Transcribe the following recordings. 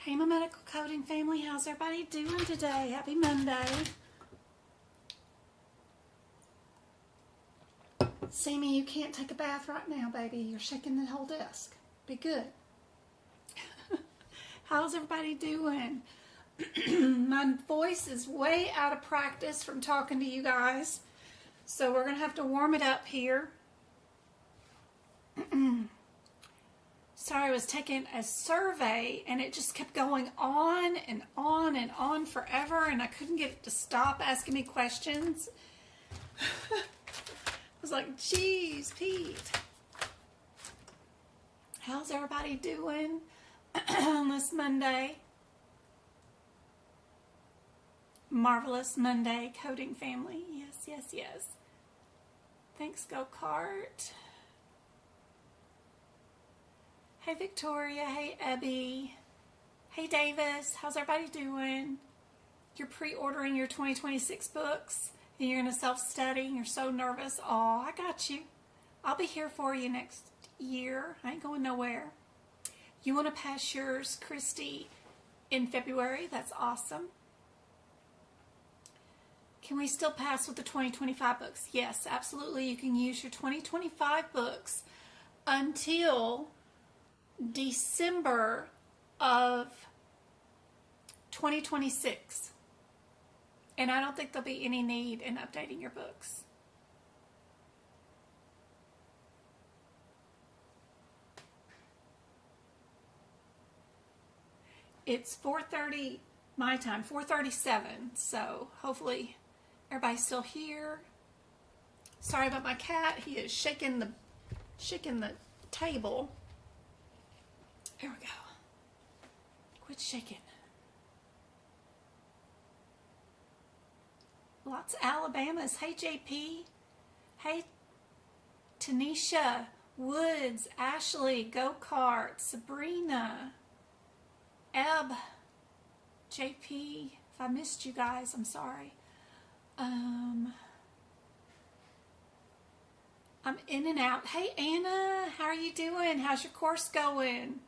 Hey, my medical coding family, how's everybody doing today? Happy Monday. Sammy, you can't take a bath right now, baby. You're shaking the whole desk. Be good. How's everybody doing? My voice is way out of practice from talking to you guys, so we're going to have to warm it up here. Sorry, I was taking a survey and it just kept going on and on and on forever, and I couldn't get it to stop asking me questions. I was like, geez, Pete. How's everybody doing on this Monday? Marvelous Monday, coding family. Yes, yes, yes. Thanks, Go-Kart. Hey, Victoria. Hey, Abby. Hey, Davis. How's everybody doing? You're pre-ordering your 2026 books, and you're going to self-study, and you're so nervous. Aw, I got you. I'll be here for you next year. I ain't going nowhere. You want to pass yours, Christy, in February? That's awesome. Can we still pass with the 2025 books? Yes, absolutely. You can use your 2025 books until December of 2026. And I don't think there'll be any need in updating your books. It's 4:30 my time, 4:37, so hopefully everybody's still here. Sorry about my cat. He is shaking the table. There we go. Quit shaking. Lots of Alabamas. Hey, JP. Hey, Tanisha, Woods, Ashley, Go-Kart, Sabrina, Eb, JP. If I missed you guys, I'm sorry. I'm in and out. Hey, Anna, how are you doing? How's your course going?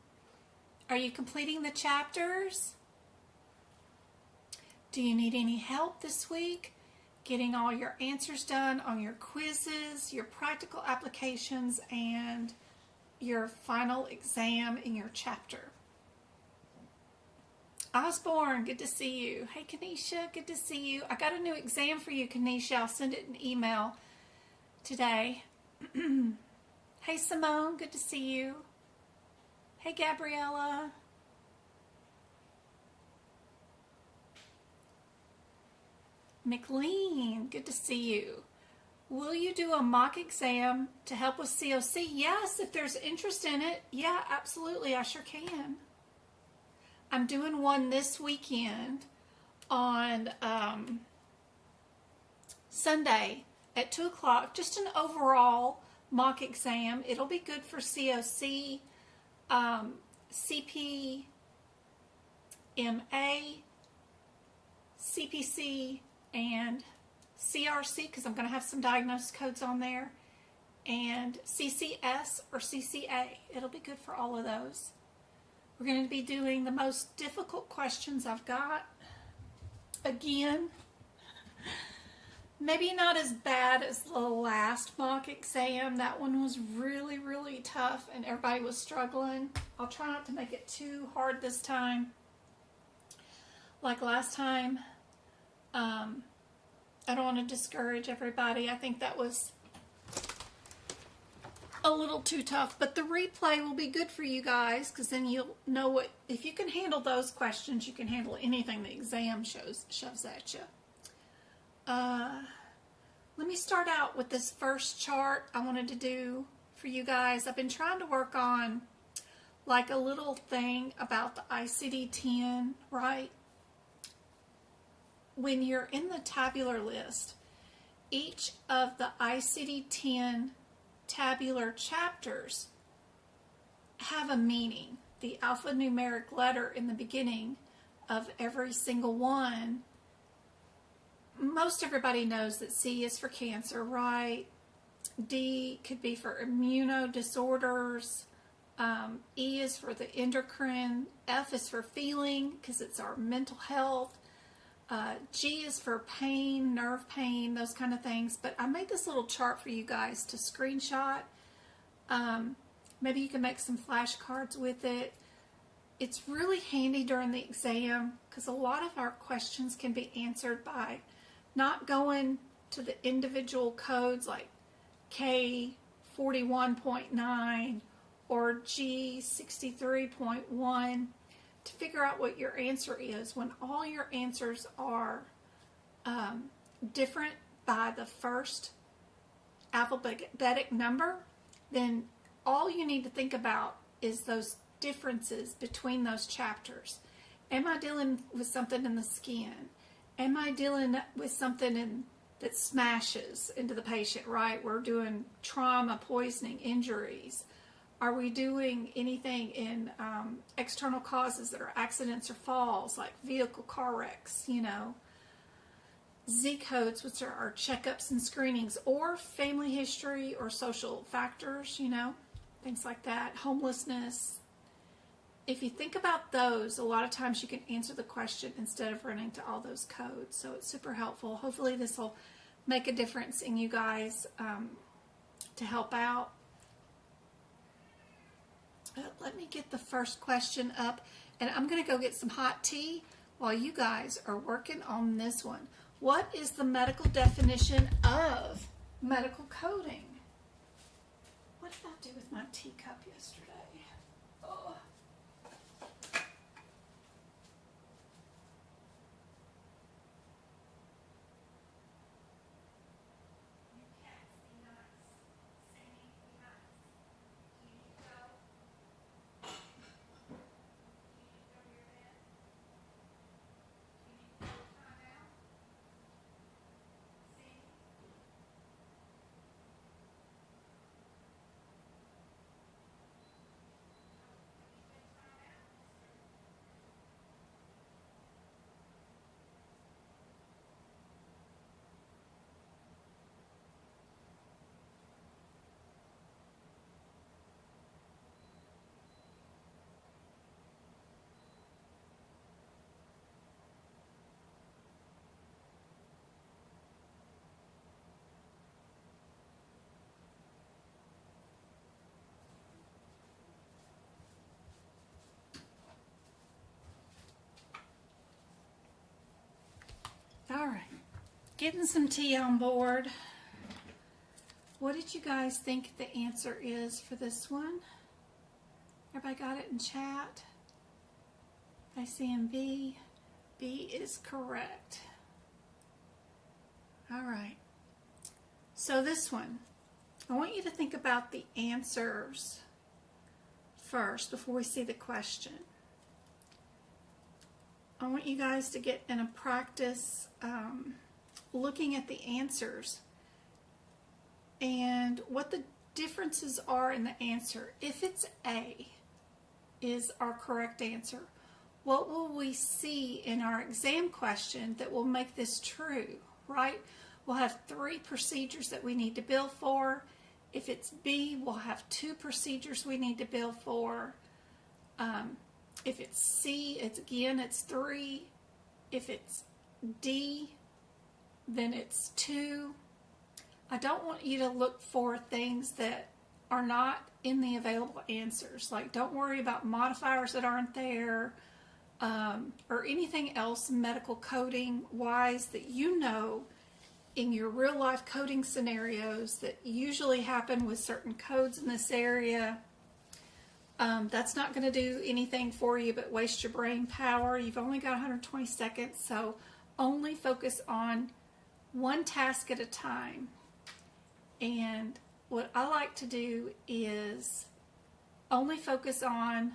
Are you completing the chapters? Do you need any help this week getting all your answers done on your quizzes, your practical applications, and your final exam in your chapter? Osborne, good to see you. Hey, Kanisha, good to see you. I got a new exam for you, Kanisha. I'll send it in email today. Hey, Simone, good to see you. Hey, Gabriella. McLean, good to see you. Will you do a mock exam to help with COC? Yes, if there's interest in it. Yeah, absolutely, I sure can. I'm doing one this weekend on Sunday at 2 o'clock, just an overall mock exam. It'll be good for COC, CPMA, CPC, and CRC, because I'm going to have some diagnosis codes on there, and CCS or CCA. It'll be good for all of those. We're going to be doing the most difficult questions I've got. Again, maybe not as bad as the last mock exam. That one was really, really tough and everybody was struggling. I'll try not to make it too hard this time. Like last time, I don't want to discourage everybody. I think that was a little too tough, but the replay will be good for you guys, because then you'll know what, if you can handle those questions, you can handle anything the exam shoves at you. Let me start out with this first chart I wanted to do for you guys. I've been trying to work on like a little thing about the ICD-10, right? When you're in the tabular list, each of the ICD-10 tabular chapters have a meaning. The alphanumeric letter in the beginning of every single one. Most everybody knows that C is for cancer, right? D could be for immunodisorders. E is for the endocrine. F is for feeling, because it's our mental health. G is for pain, nerve pain, those kind of things. But I made this little chart for you guys to screenshot. Maybe you can make some flashcards with it. It's really handy during the exam because a lot of our questions can be answered by not going to the individual codes like K41.9 or G63.1 to figure out what your answer is, when all your answers are different by the first alphabetic number. Then all you need to think about is those differences between those chapters. Am I dealing with something in the skin? Am I dealing with something that smashes into the patient, right? We're doing trauma, poisoning, injuries. Are we doing anything in external causes that are accidents or falls, like vehicle car wrecks, you know? Z codes, which are our checkups and screenings, or family history or social factors, you know, things like that, homelessness. If you think about those, a lot of times you can answer the question instead of running to all those codes. So it's super helpful. Hopefully this will make a difference in you guys to help out. Let me get the first question up, and I'm going to go get some hot tea while you guys are working on this one. What is the medical definition of medical coding? What did I do with my teacup yesterday? Oh. All right, getting some tea on board. What did you guys think the answer is for this one? Everybody got it in chat? I see in B. B is correct. All right. So this one, I want you to think about the answers first before we see the question. I want you guys to get in a practice looking at the answers and what the differences are in the answer. If it's A is our correct answer, what will we see in our exam question that will make this true, right? We'll have 3 procedures that we need to bill for. If it's B, we'll have 2 procedures we need to bill for. If it's C, it's 3. If it's D, then it's 2. I don't want you to look for things that are not in the available answers. Like, don't worry about modifiers that aren't there, or anything else medical coding wise that you know in your real life coding scenarios that usually happen with certain codes in this area. That's not going to do anything for you but waste your brain power. You've only got 120 seconds, so only focus on one task at a time. And what I like to do is only focus on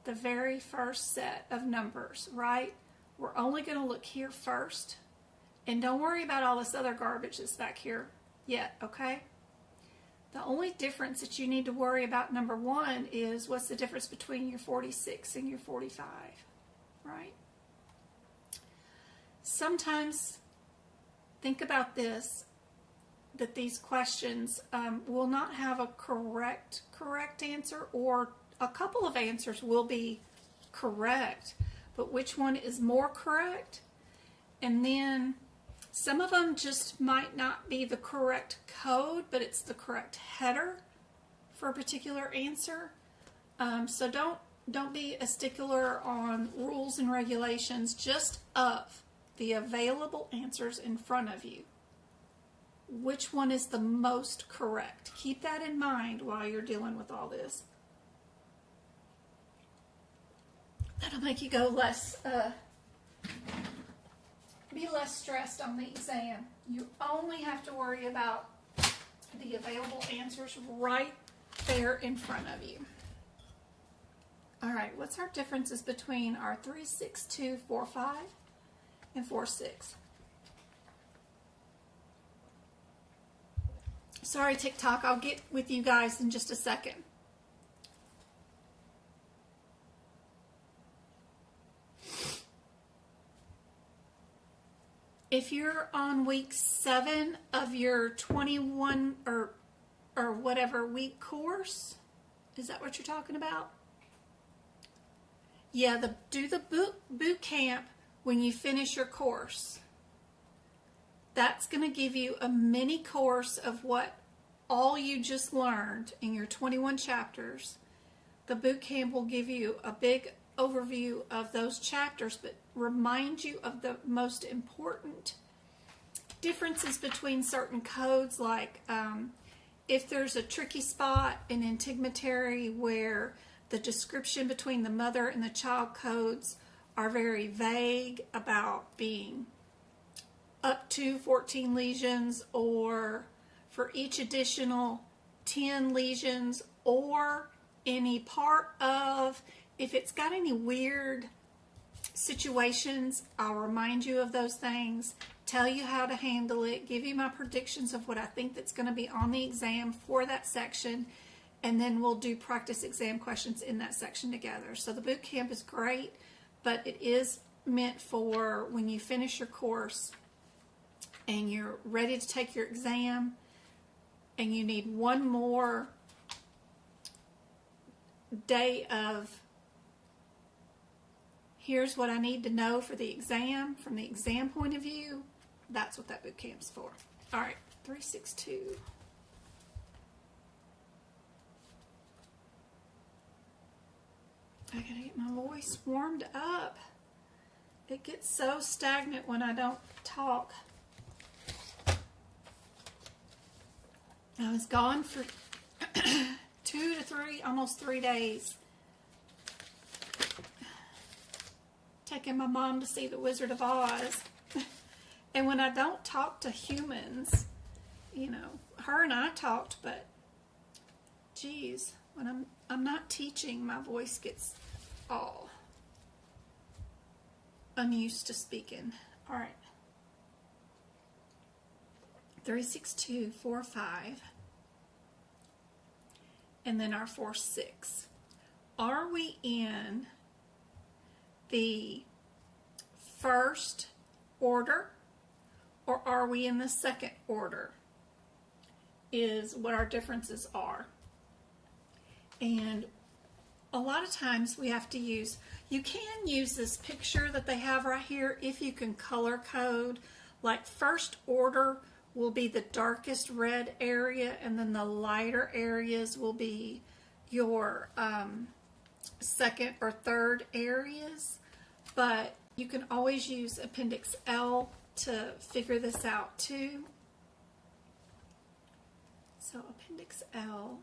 the very first set of numbers, right? We're only going to look here first. And don't worry about all this other garbage that's back here yet, okay? The only difference that you need to worry about, number 1, is what's the difference between your 46 and your 45, right? Sometimes, think about this, that these questions will not have a correct answer or a couple of answers will be correct, but which one is more correct? And then some of them just might not be the correct code, but it's the correct header for a particular answer. So don't be a stickler on rules and regulations, just of the available answers in front of you. Which one is the most correct? Keep that in mind while you're dealing with all this. That'll make you go less, be less stressed on the exam. You only have to worry about the available answers right there in front of you. All right, what's our differences between our 3, 6, 2, 4, 5 and 4, 6? Sorry, TikTok, I'll get with you guys in just a second. If you're on week 7 of your 21 or whatever week course, is that what you're talking about? Yeah, do the boot camp when you finish your course. That's going to give you a mini course of what all you just learned in your 21 chapters. The boot camp will give you a big overview of those chapters, but remind you of the most important differences between certain codes, like if there's a tricky spot in integumentary where the description between the mother and the child codes are very vague about being up to 14 lesions, or for each additional 10 lesions, or any part of, if it's got any weird situations, I'll remind you of those things, tell you how to handle it, give you my predictions of what I think that's going to be on the exam for that section, and then we'll do practice exam questions in that section together. So the boot camp is great, but it is meant for when you finish your course and you're ready to take your exam and you need one more day of, here's what I need to know for the exam, from the exam point of view. That's what that boot camp's for. All right, 362. I gotta get my voice warmed up. It gets so stagnant when I don't talk. I was gone for 2 to 3, almost 3 days. Taking my mom to see the Wizard of Oz. And when I don't talk to humans, you know, her and I talked, but geez, when I'm not teaching, my voice gets all unused to speaking. All right. 362, 4, 5. And then our 4, 6. Are we in the first order, or are we in the second order, is what our differences are. And a lot of times we have to use, you can use this picture that they have right here if you can color code. Like first order will be the darkest red area, and then the lighter areas will be your second or third areas. But you can always use Appendix L to figure this out too. So Appendix L.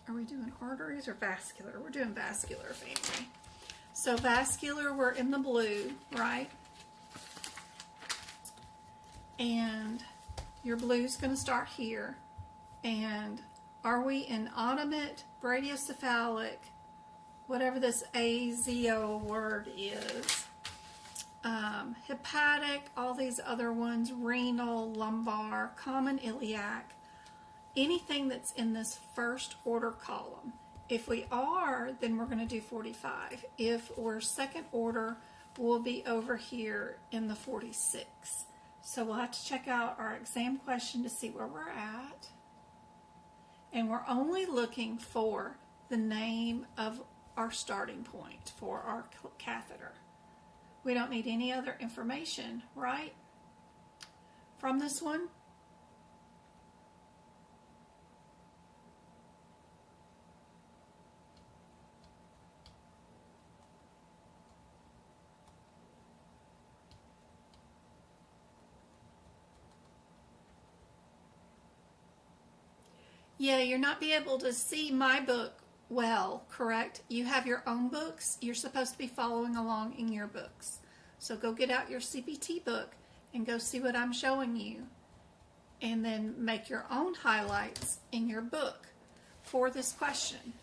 Are we doing arteries or vascular? We're doing vascular, family. So vascular, we're in the blue, right? And your blue's going to start here. And are we in automat, brachiocephalic, whatever this AZO word is, hepatic, all these other ones, renal, lumbar, common iliac, anything that's in this first order column. If we are, then we're going to do 45. If we're second order, we'll be over here in the 46. So we'll have to check out our exam question to see where we're at. And we're only looking for the name of our starting point for our catheter. We don't need any other information, right? From this one. Yeah, you're not be able to see my book well, correct? You have your own books. You're supposed to be following along in your books. So go get out your CPT book and go see what I'm showing you. And then make your own highlights in your book for this question.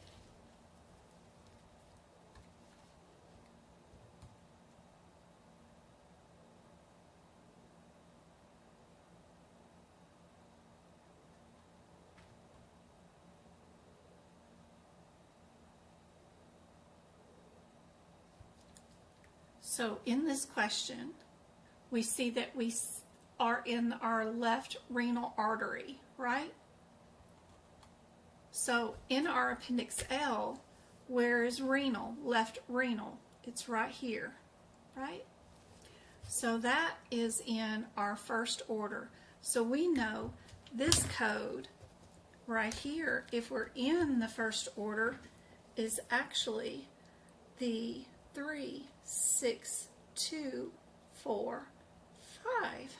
So in this question, we see that we are in our left renal artery, right? So in our appendix L, where is renal? Left renal. It's right here, right? So that is in our first order. So we know this code right here, if we're in the first order, is actually the 3, 6, 2, 4, 5.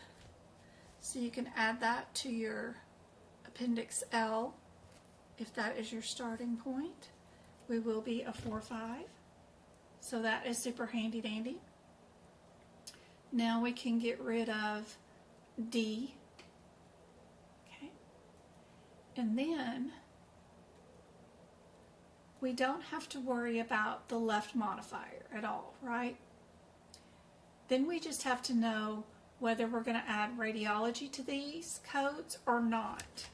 So you can add that to your appendix L if that is your starting point. We will be a 4, 5. So that is super handy dandy. Now we can get rid of D. Okay. And then we don't have to worry about the left modifier at all, right? Then we just have to know whether we're going to add radiology to these codes or not.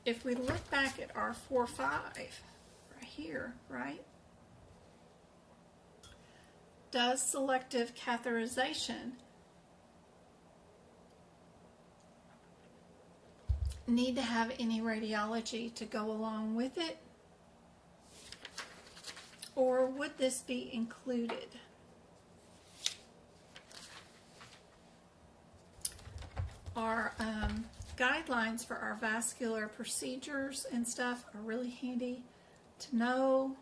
If we look back at our 4, 5 right here, right? Does selective catheterization need to have any radiology to go along with it? Or would this be included? Our guidelines for our vascular procedures and stuff are really handy to know.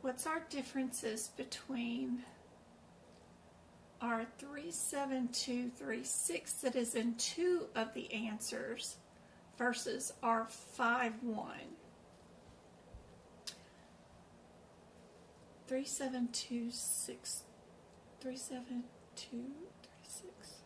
What's our differences between our 37236 that is in 2 of the answers versus our 51? 3726, 37236.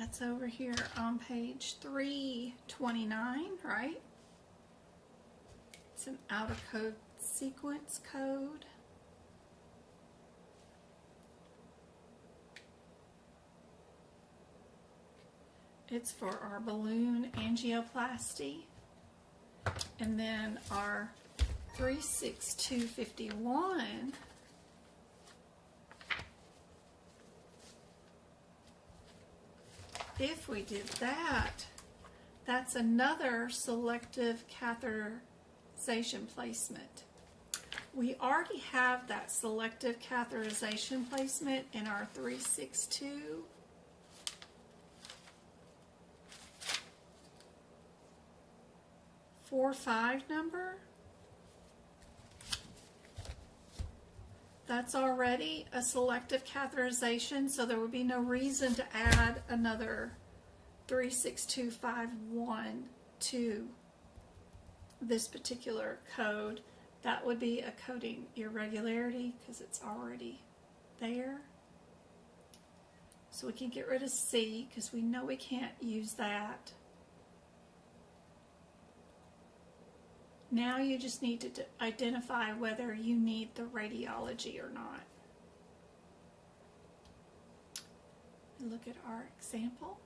That's over here on page 329, right? It's an outer code sequence code. It's for our balloon angioplasty. And then our 36251 if we did that, that's another selective catheterization placement. We already have that selective catheterization placement in our 362. 4-5 number, that's already a selective catheterization, so there would be no reason to add another 36251 to this particular code. That would be a coding irregularity because it's already there. So we can get rid of C because we know we can't use that. Now you just need to identify whether you need the radiology or not. Look at our example.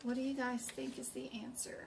What do you guys think is the answer?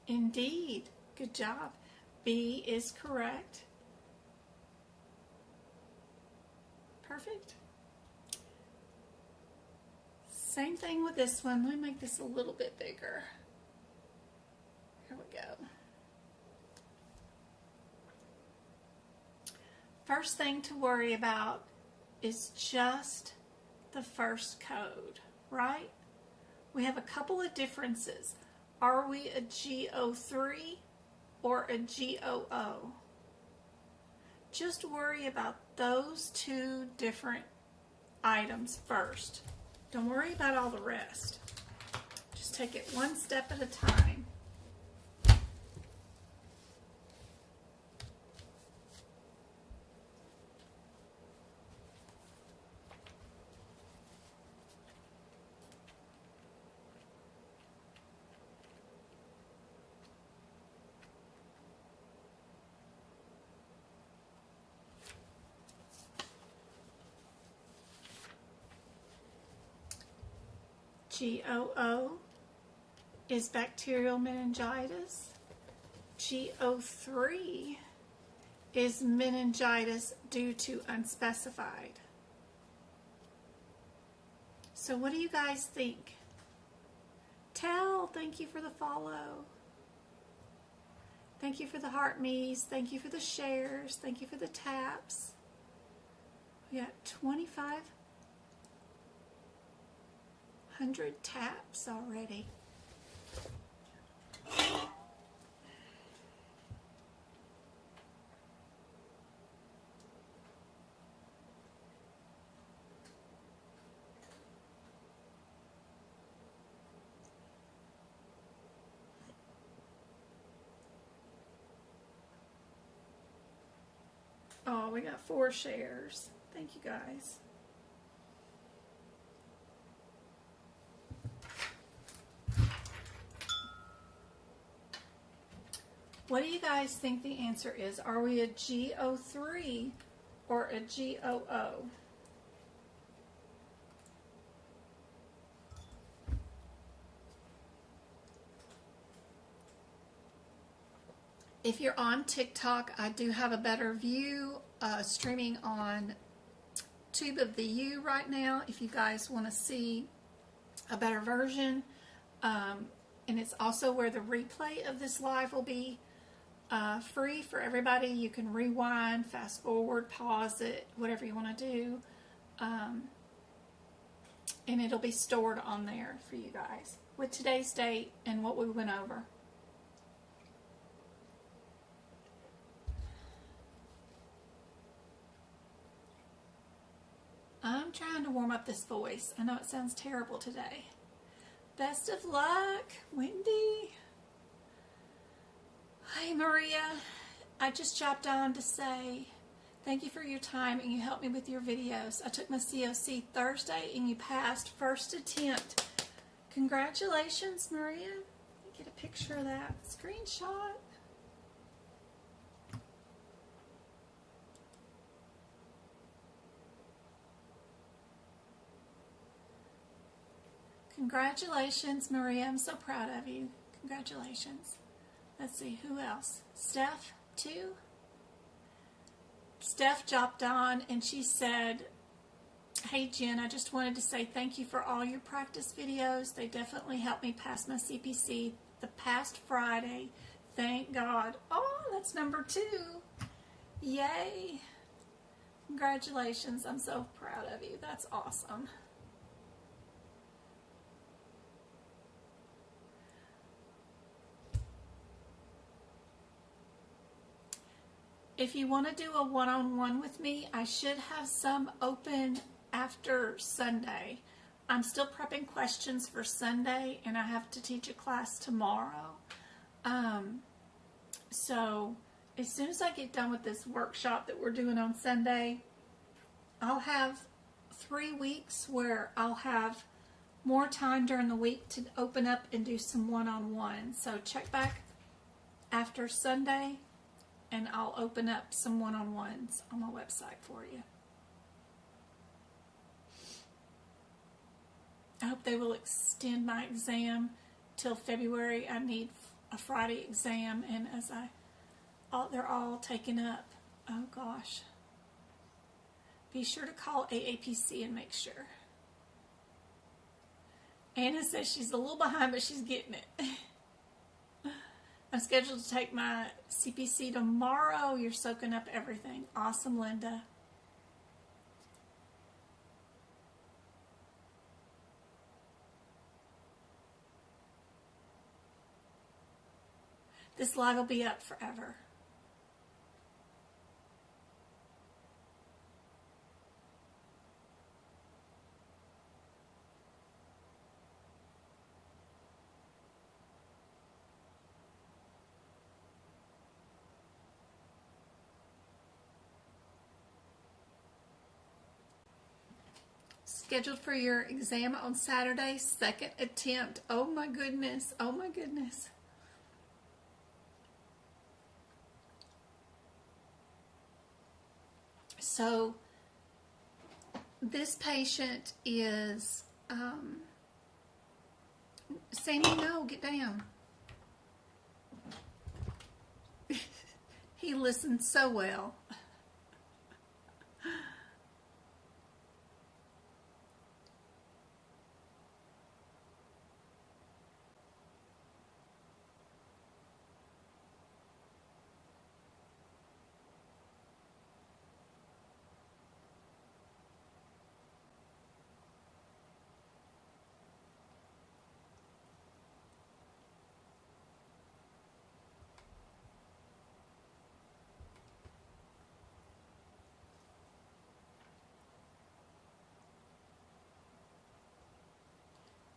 Indeed. Good job. B is correct. Perfect. Same thing with this one. Let me make this a little bit bigger. Here we go. First thing to worry about is just the first code, right? We have a couple of differences. Are we a GO3 or a GOO? Just worry about those two different items first. Don't worry about all the rest. Just take it one step at a time. GOO is bacterial meningitis. GO3 is meningitis due to unspecified. So what do you guys think? Tell, thank you for the follow. Thank you for the heart me's. Thank you for the shares. Thank you for the taps. We got 2,500 taps already. Oh, we got 4 shares. Thank you guys. What do you guys think the answer is? Are we a GO3 or a GOO? If you're on TikTok, I do have a better view streaming on Tube of the U right now if you guys want to see a better version. And it's also where the replay of this live will be free for everybody. You can rewind, fast forward, pause it, whatever you want to do. And it'll be stored on there for you guys with today's date and what we went over. I'm trying to warm up this voice. I know it sounds terrible today. Best of luck, Wendy. Hi, Maria. I just dropped on to say thank you for your time and you helped me with your videos. I took my COC Thursday and you passed first attempt. Congratulations, Maria. get a picture of that screenshot. Congratulations, Maria. I'm so proud of you. Congratulations. Let's see, who else? Steph, too? Steph jumped on and she said, hey, Jen, I just wanted to say thank you for all your practice videos. They definitely helped me pass my CPC the past Friday. Thank God. Oh, that's number 2. Yay. Congratulations. I'm so proud of you. That's awesome. If you want to do a one-on-one with me, I should have some open after Sunday. I'm still prepping questions for Sunday, and I have to teach a class tomorrow. So as soon as I get done with this workshop that we're doing on Sunday, I'll have 3 weeks where I'll have more time during the week to open up and do some one-on-one. So check back after Sunday, and I'll open up some one-on-ones on my website for you. I hope they will extend my exam till February. I need a Friday exam, and as they're all taken up. Oh gosh. Be sure to call AAPC and make sure. Anna says she's a little behind, but she's getting it. I'm scheduled to take my CPC tomorrow. You're soaking up everything. Awesome, Linda. This live will be up forever. Scheduled for your exam on Saturday, 2nd attempt. Oh my goodness. Oh my goodness. So this patient is, Sammy, no, get down. He listened so well.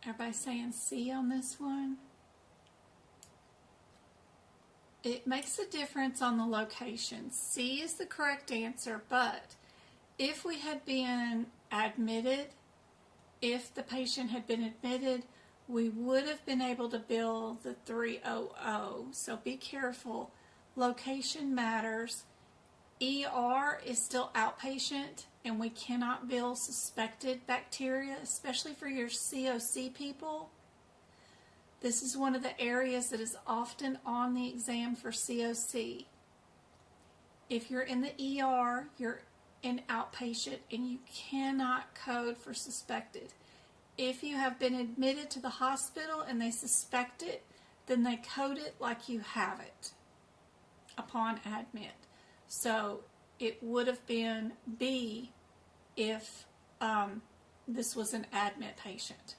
Everybody saying C on this one? It makes a difference on the location. C is the correct answer, but if we had been admitted, if the patient had been admitted, we would have been able to bill the 300. So be careful. Location matters. ER is still outpatient, and we cannot bill suspected bacteria, especially for your COC people. This is one of the areas that is often on the exam for COC. If you're in the ER, you're in outpatient, and you cannot code for suspected. If you have been admitted to the hospital and they suspect it, then they code it like you have it upon admit. So it would have been B if this was an admit patient.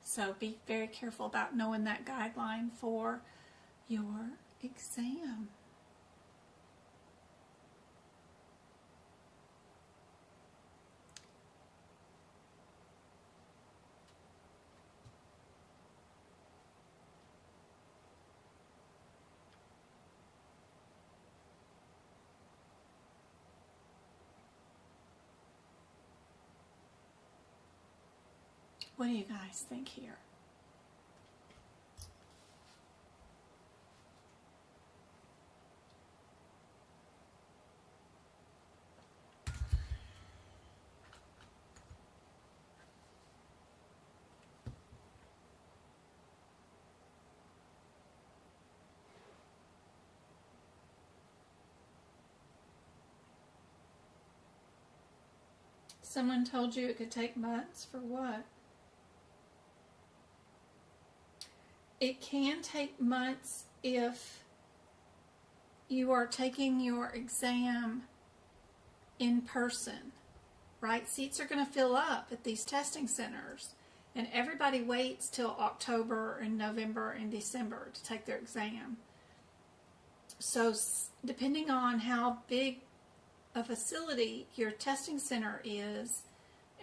So be very careful about knowing that guideline for your exam. What do you guys think here? Someone told you it could take months for what? It can take months if you are taking your exam in person, right? Seats are going to fill up at these testing centers, and everybody waits till October and November and December to take their exam. So depending on how big a facility your testing center is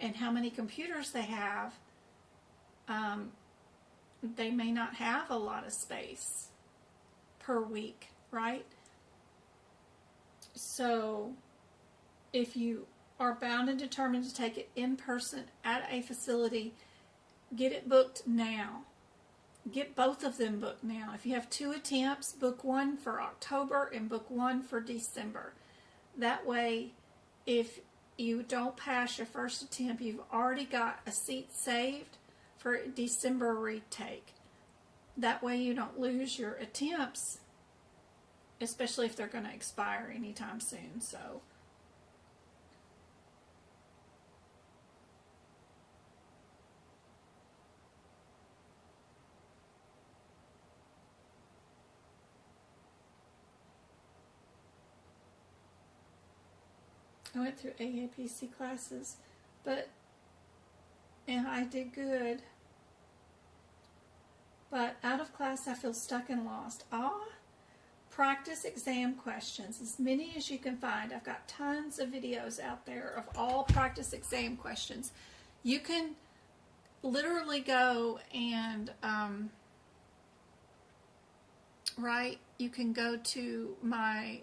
and how many computers they have, they may not have a lot of space per week, right? So if you are bound and determined to take it in person at a facility, get it booked now. Get both of them booked now. If you have 2 attempts, book one for October and book one for December. That way, if you don't pass your first attempt, you've already got a seat saved for December retake. That way you don't lose your attempts, especially if they're going to expire anytime soon. So I went through aapc classes, and I did good. But out of class, I feel stuck and lost. Practice exam questions, as many as you can find. I've got tons of videos out there of all practice exam questions. You can literally go and, you can go to my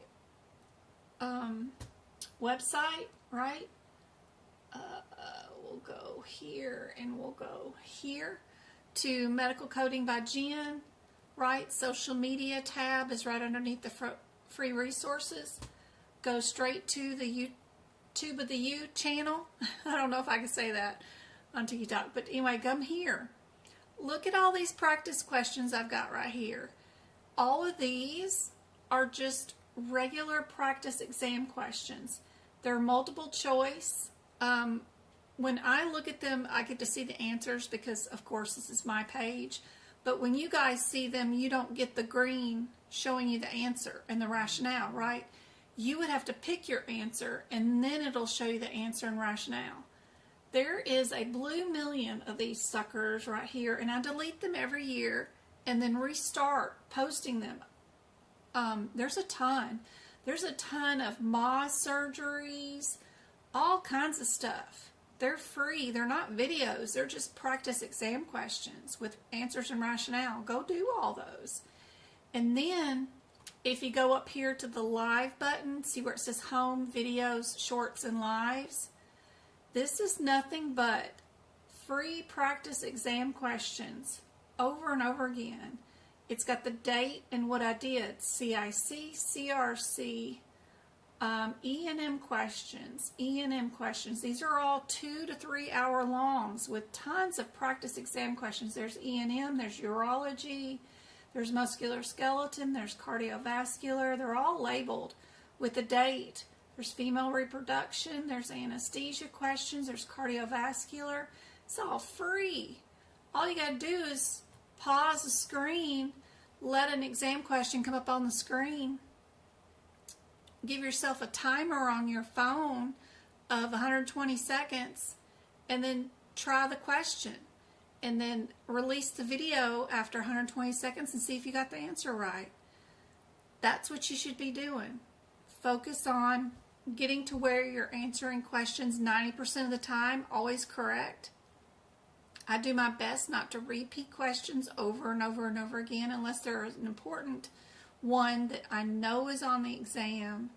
website, right? We'll go here and we'll go here to Medical Coding by Jen, right? Social media tab is right underneath the free resources. Go straight to the YouTube of the U channel. I don't know if I can say that on TikTok, but anyway, come here. Look at all these practice questions I've got right here. All of these are just regular practice exam questions. They're multiple choice. When I look at them, I get to see the answers because, of course, this is my page. But when you guys see them, you don't get the green showing you the answer and the rationale, right? You would have to pick your answer, and then it'll show you the answer and rationale. There is a blue million of these suckers right here, and I delete them every year and then restart posting them. There's a ton. There's a ton of MOS surgeries, all kinds of stuff. They're free. They're not videos. They're just practice exam questions with answers and rationale. Go do all those. And then if you go up here to the live button, see where it says home, videos, shorts, and lives? This is nothing but free practice exam questions over and over again. It's got the date and what I did, CIC, CRC, E&M questions, E&M questions. These are all 2 to 3 hour longs with tons of practice exam questions. There's E&M, there's urology, there's musculoskeletal, there's cardiovascular. They're all labeled with a date. There's female reproduction, there's anesthesia questions, there's cardiovascular. It's all free. All you got to do is pause the screen, let an exam question come up on the screen, give yourself a timer on your phone of 120 seconds, and then try the question. And then release the video after 120 seconds and see if you got the answer right. That's what you should be doing. Focus on getting to where you're answering questions 90% of the time, always correct. I do my best not to repeat questions over and over and over again unless there is an important one that I know is on the exam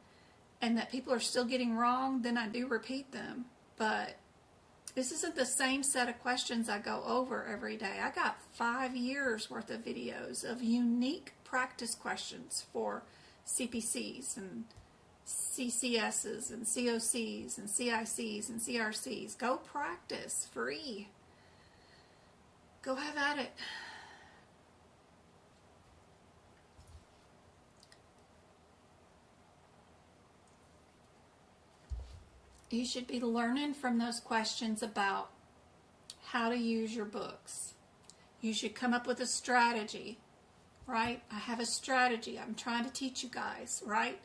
and that people are still getting wrong, then I do repeat them. But this isn't the same set of questions I go over every day. I got 5 years worth of videos of unique practice questions for CPCs and CCSs and COCs and CICs and CRCs. Go practice free. Go have at it. You should be learning from those questions about how to use your books. You should come up with a strategy, right? I have a strategy. I'm trying to teach you guys, right?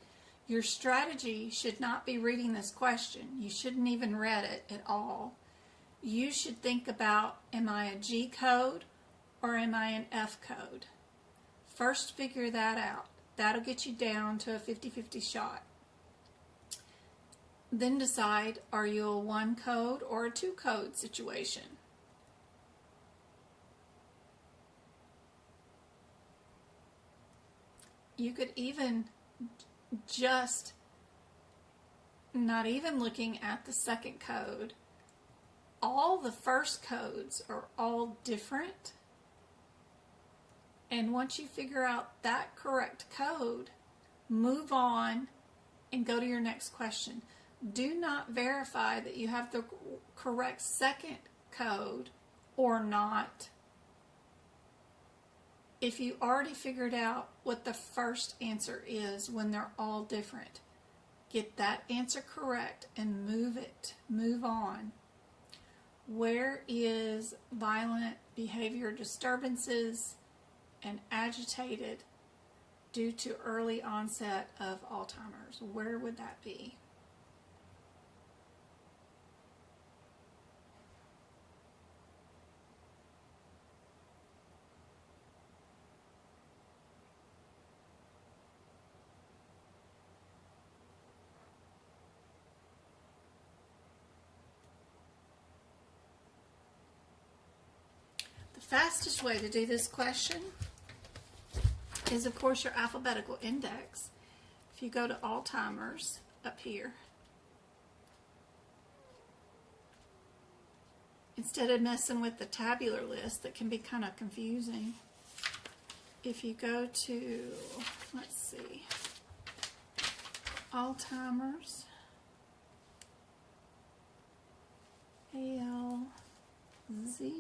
Your strategy should not be reading this question. You shouldn't even read it at all. You should think about, am I a G code or am I an F code? First figure that out. That'll get you down to a 50-50 shot. Then decide, are you a 1 code or a 2 code situation? You could even just, not even looking at the second code, all the first codes are all different. And once you figure out that correct code, move on and go to your next question. Do not verify that you have the correct second code or not if you already figured out what the first answer is when they're all different. Get that answer correct and move on. Where is violent behavior disturbances and agitated due to early onset of Alzheimer's? Where would that be? The fastest way to do this question is, of course, your alphabetical index. If you go to Alzheimer's up here, instead of messing with the tabular list that can be kind of confusing, if you go to, let's see, Alzheimer's, ALZ.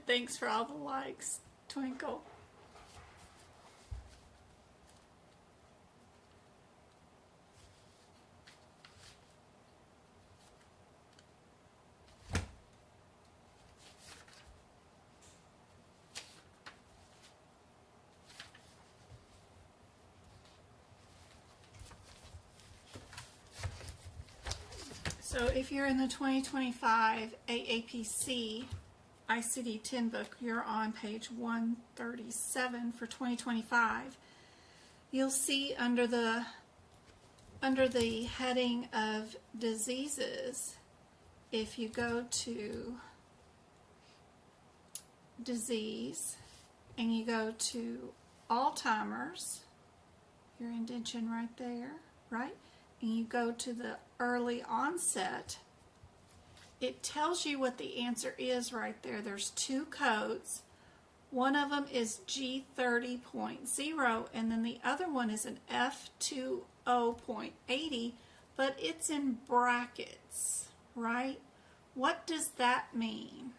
Thanks for all the likes, Twinkle. So if you're in the 2025 AAPC ICD 10 book, you're on page 137 for 2025. You'll see under the heading of diseases, if you go to disease and you go to Alzheimer's, your indentation right there, right? And you go to the early onset, it tells you what the answer is right there. There's 2 codes. One of them is G30.0 and then the other one is an F20.80, but it's in brackets, right? What does that mean?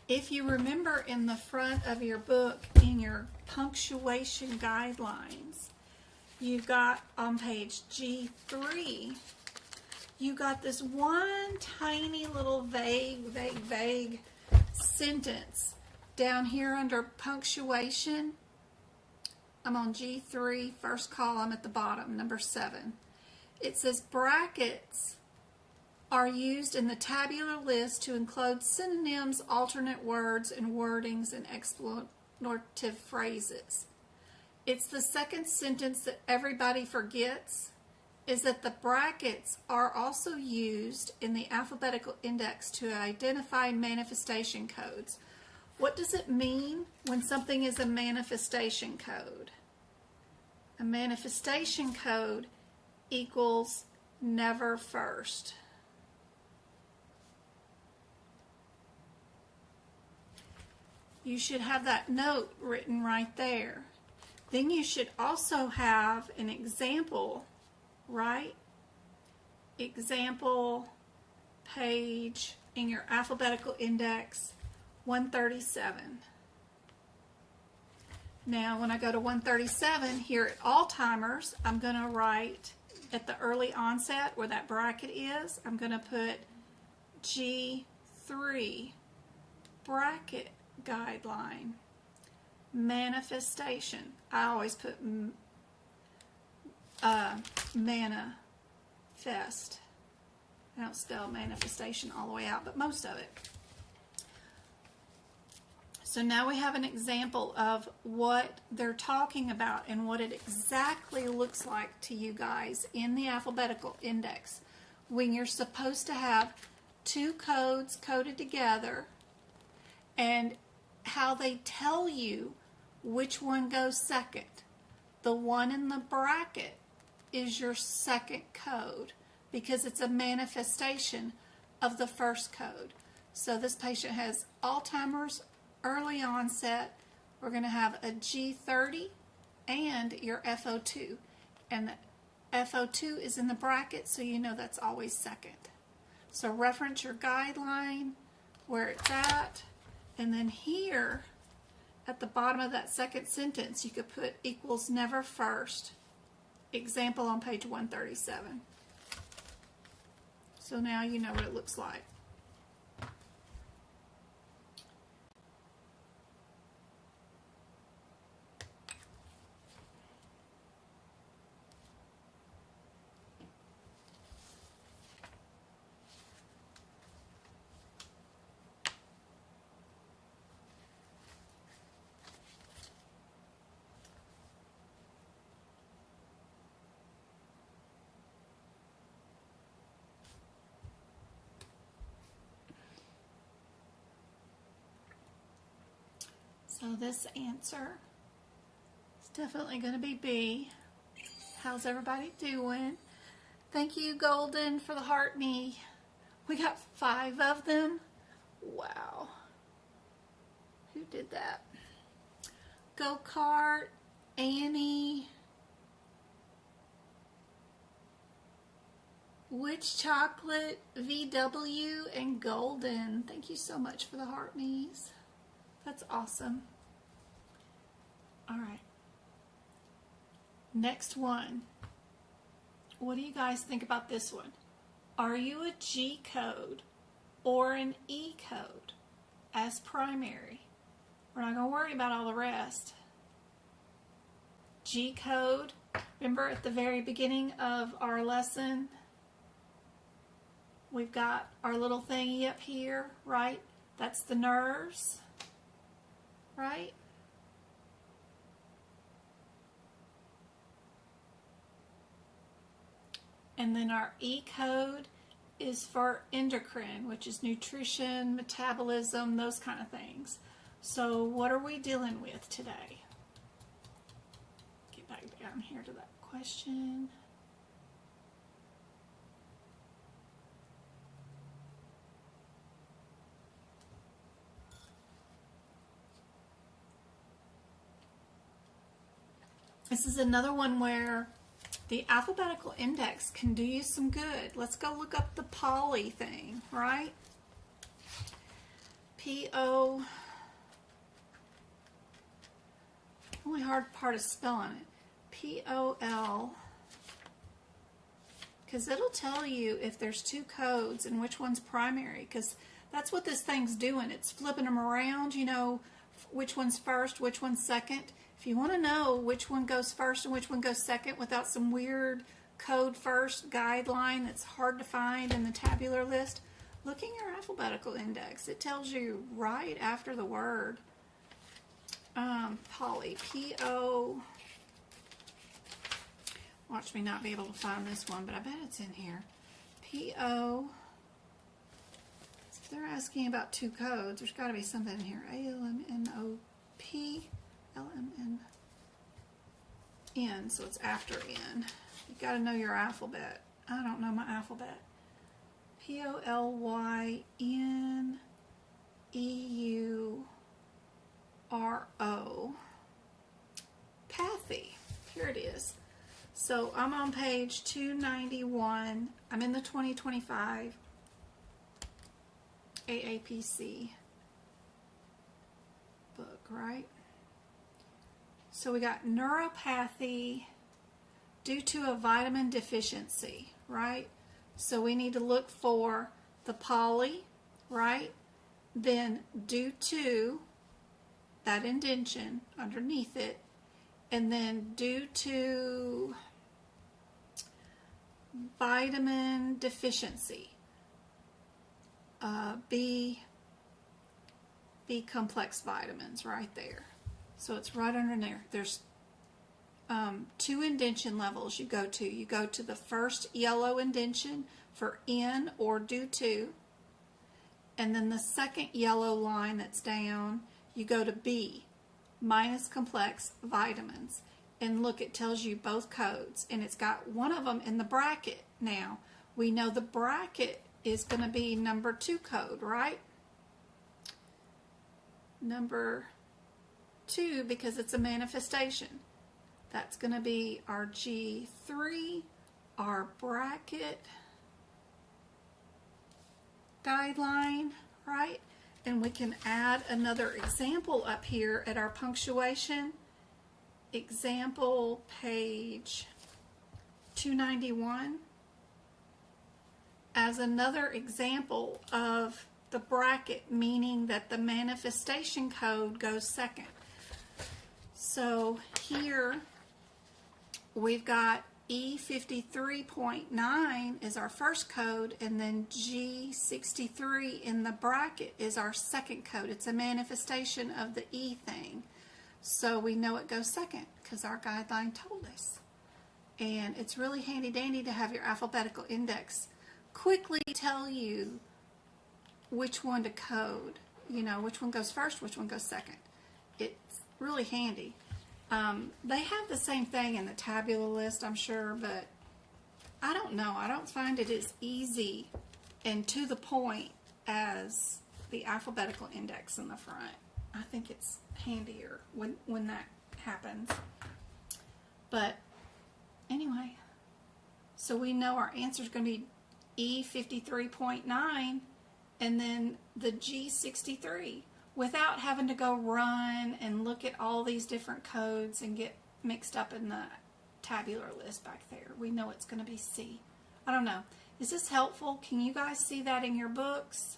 If you remember in the front of your book, in your punctuation guidelines, you've got on page G3, you got this one tiny little vague sentence down here under punctuation. I'm on G3, first column at the bottom, number 7. It says brackets are used in the tabular list to include synonyms, alternate words, and wordings and explanatory phrases. It's the second sentence that everybody forgets, is that the brackets are also used in the alphabetical index to identify manifestation codes. What does it mean when something is a manifestation code? a manifestation code equals never first. You should have that note written right there. Then you should also have an example, right? Example page in your alphabetical index 137. Now when I go to 137 here at Alzheimer's, I'm going to write at the early onset where that bracket is, I'm going to put G3 bracket guideline manifestation. I always put manifest. I don't spell manifestation all the way out, but most of it. So now we have an example of what they're talking about and what it exactly looks like to you guys in the alphabetical index when you're supposed to have two codes coded together and how they tell you which one goes second. The one in the bracket is your second code because it's a manifestation of the first code. So this patient has Alzheimer's, early onset. We're going to have a G30 and your FO2. And the FO2 is in the bracket, so you know that's always second. So reference your guideline, where it's at, and then here at the bottom of that second sentence you could put equals never first. Example on page 137. So now you know what it looks like. So this answer is definitely going to be B. How's everybody doing? Thank you, Golden, for the heart knee. We got 5 of them. Wow. Who did that? Go-Kart, Annie, Witch Chocolate, VW, and Golden. Thank you so much for the heart knees. That's awesome. All right. Next one. What do you guys think about this one? Are you a G code or an E code as primary? We're not going to worry about all the rest. G code, remember at the very beginning of our lesson, we've got our little thingy up here, right? That's the nerves, right? And then our E code is for endocrine, which is nutrition, metabolism, those kind of things. So what are we dealing with today? Get back down here to that question. This is another one where the alphabetical index can do you some good. Let's go look up the poly thing, right? P-O, only hard part is spelling it. P-O-L, because it'll tell you if there's 2 codes and which one's primary, because that's what this thing's doing. It's flipping them around, you know, which one's first, which one's second. If you want to know which one goes first and which one goes second without some weird code first guideline that's hard to find in the tabular list, look in your alphabetical index. It tells you right after the word. Poly, P-O. Watch me not be able to find this one, but I bet it's in here. P-O. If they're asking about 2 codes, there's got to be something in here. A-L-M-N-O-P. L-M-N. N, so it's after N. You got to know your alphabet. I don't know my alphabet. Polyneuropathy. Pathy. Here it is. So I'm on page 291. I'm in the 2025 aapc book, right? So we got neuropathy due to a vitamin deficiency, right? So we need to look for the poly, right? Then due to that indentation underneath it, and then due to vitamin deficiency, B complex vitamins right there. So it's right under there. There's 2 indentation levels you go to. You go to the first yellow indentation for N or due to, and then the second yellow line that's down, you go to B, minus complex vitamins. And look, it tells you both codes, and it's got one of them in the bracket. Now, we know the bracket is going to be number 2 code, right? Number 2, because it's a manifestation. That's going to be our G3, our bracket guideline, right? And we can add another example up here at our punctuation. Example page 291 as another example of the bracket, meaning that the manifestation code goes second. So here we've got E53.9 is our first code, and then G63 in the bracket is our second code. It's a manifestation of the E thing. So we know it goes second because our guideline told us. And it's really handy dandy to have your alphabetical index quickly tell you which one to code. You know, which one goes first, which one goes second. It's really handy. They have the same thing in the tabular list, I'm sure, but I don't know. I don't find it as easy and to the point as the alphabetical index in the front. I think it's handier when that happens. But anyway, so we know our answer is going to be E53.9 and then the G63 without having to go run and look at all these different codes and get mixed up in the tabular list back there. We know it's going to be C. I don't know. Is this helpful? Can you guys see that in your books?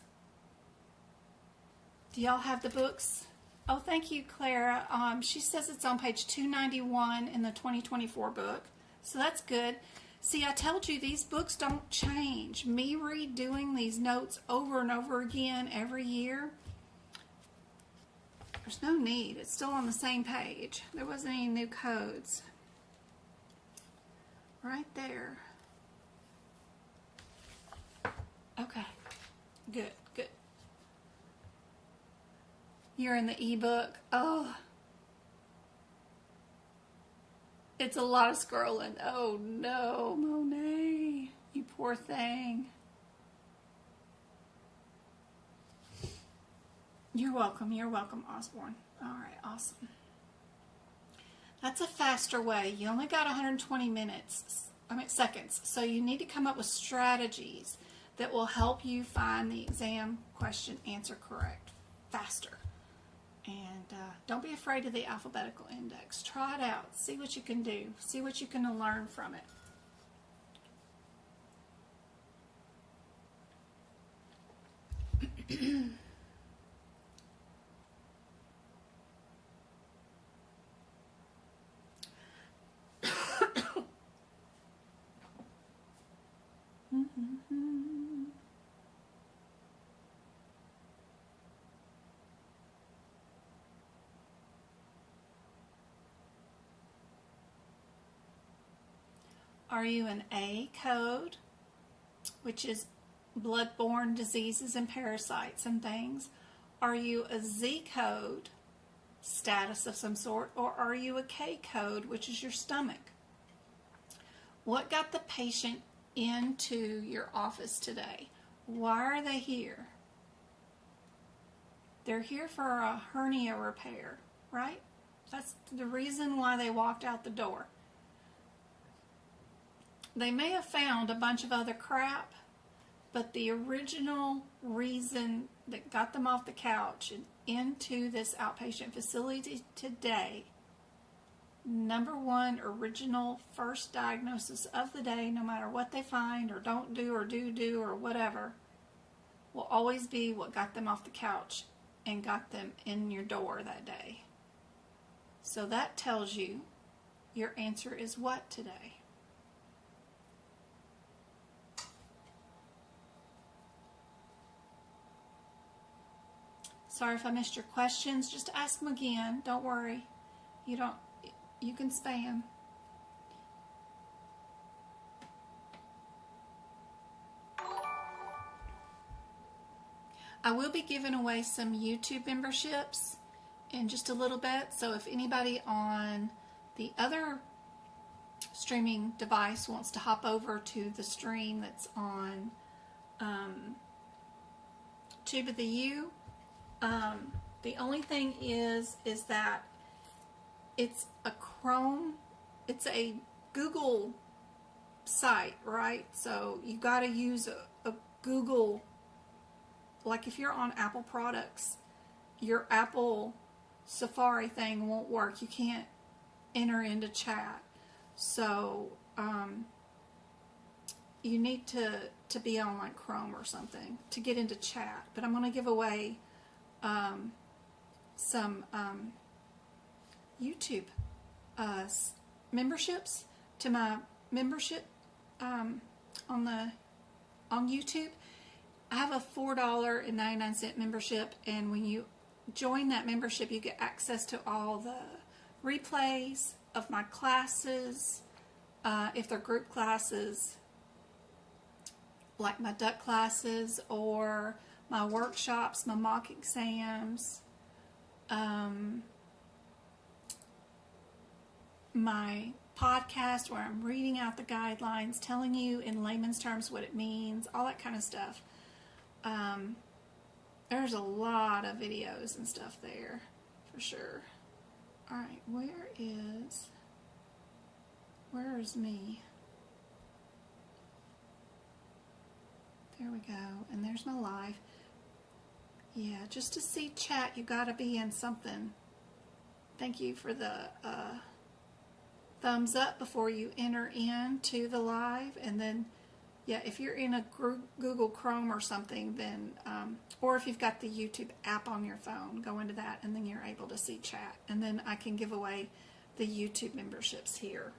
Do y'all have the books? Oh, thank you, Clara. She says it's on page 291 in the 2024 book. So that's good. See, I told you these books don't change. Me redoing these notes over and over again every year, there's no need. It's still on the same page. There wasn't any new codes. Right there. Okay. Good, good. You're in the ebook. Oh. It's a lot of scrolling. Oh no, Monet. You poor thing. You're welcome, Osborne. All right, awesome. That's a faster way. You only got 120 seconds. So you need to come up with strategies that will help you find the exam question answer correct faster. And don't be afraid of the alphabetical index. Try it out. See what you can do. See what you can learn from it. Are you an A code, which is blood-borne diseases and parasites and things? Are you a Z code, status of some sort, or are you a K code, which is your stomach? What got the patient into your office today? Why are they here? They're here for a hernia repair, right? That's the reason why they walked out the door. They may have found a bunch of other crap, but the original reason that got them off the couch and into this outpatient facility today, number one, original first diagnosis of the day, no matter what they find or don't do or do or whatever, will always be what got them off the couch and got them in your door that day. So that tells you your answer is what today? Sorry if I missed your questions. Just ask them again. Don't worry. You can spam. I will be giving away some YouTube memberships in just a little bit. So if anybody on the other streaming device wants to hop over to the stream that's on Tube of the U, the only thing is that it's a Chrome, it's a Google site, right? So you got to use a Google, like if you're on Apple products, your Apple Safari thing won't work. You can't enter into chat. So you need to be on like Chrome or something to get into chat. But I'm going to give away some YouTube memberships to my membership on YouTube. I have a $4.99 membership, and when you join that membership, you get access to all the replays of my classes, if they're group classes, like my duck classes, or my workshops, my mock exams, my podcast where I'm reading out the guidelines, telling you in layman's terms what it means, all that kind of stuff. There's a lot of videos and stuff there, for sure. Alright, where is me? There we go, and there's my live. Yeah, just to see chat, you gotta be in something. Thank you for the thumbs up before you enter into the live, and then yeah, if you're in a Google Chrome or something, then or if you've got the YouTube app on your phone, go into that, and then you're able to see chat, and then I can give away the YouTube memberships here.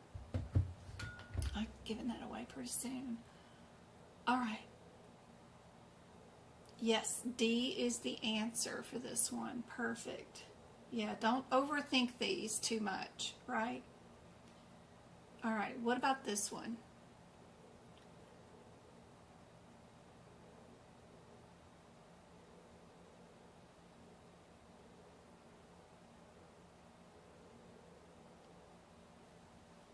I'm giving that away pretty soon. All right. Yes, D is the answer for this one. Perfect. Yeah, don't overthink these too much, right? All right, what about this one?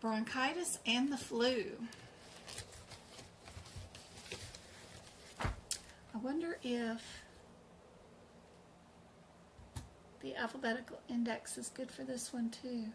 Bronchitis and the flu. I wonder if the alphabetical index is good for this one too.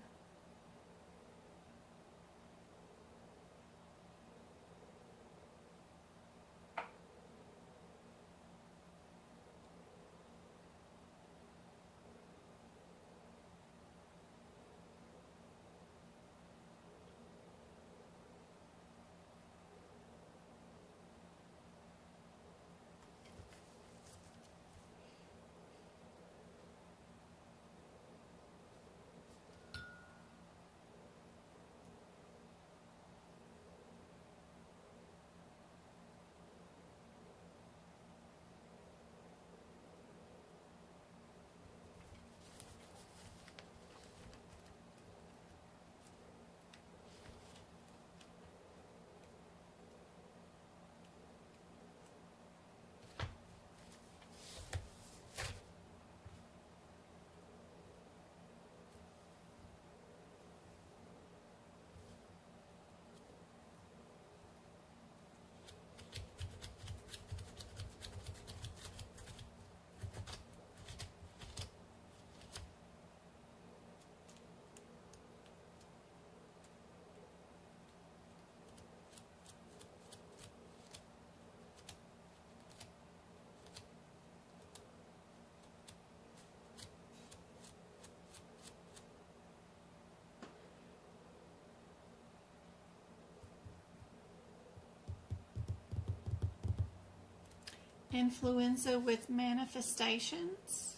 Influenza with manifestations.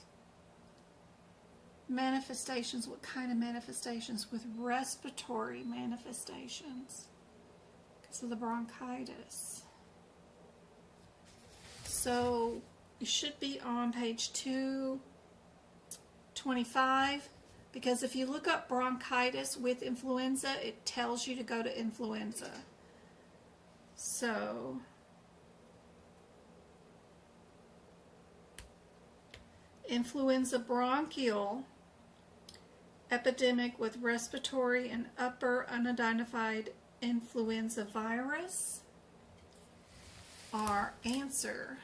Manifestations, what kind of manifestations? With respiratory manifestations because of the bronchitis. So it should be on page 225, because if you look up bronchitis with influenza, it tells you to go to influenza. So influenza bronchial epidemic with respiratory and upper unidentified influenza virus. Our answer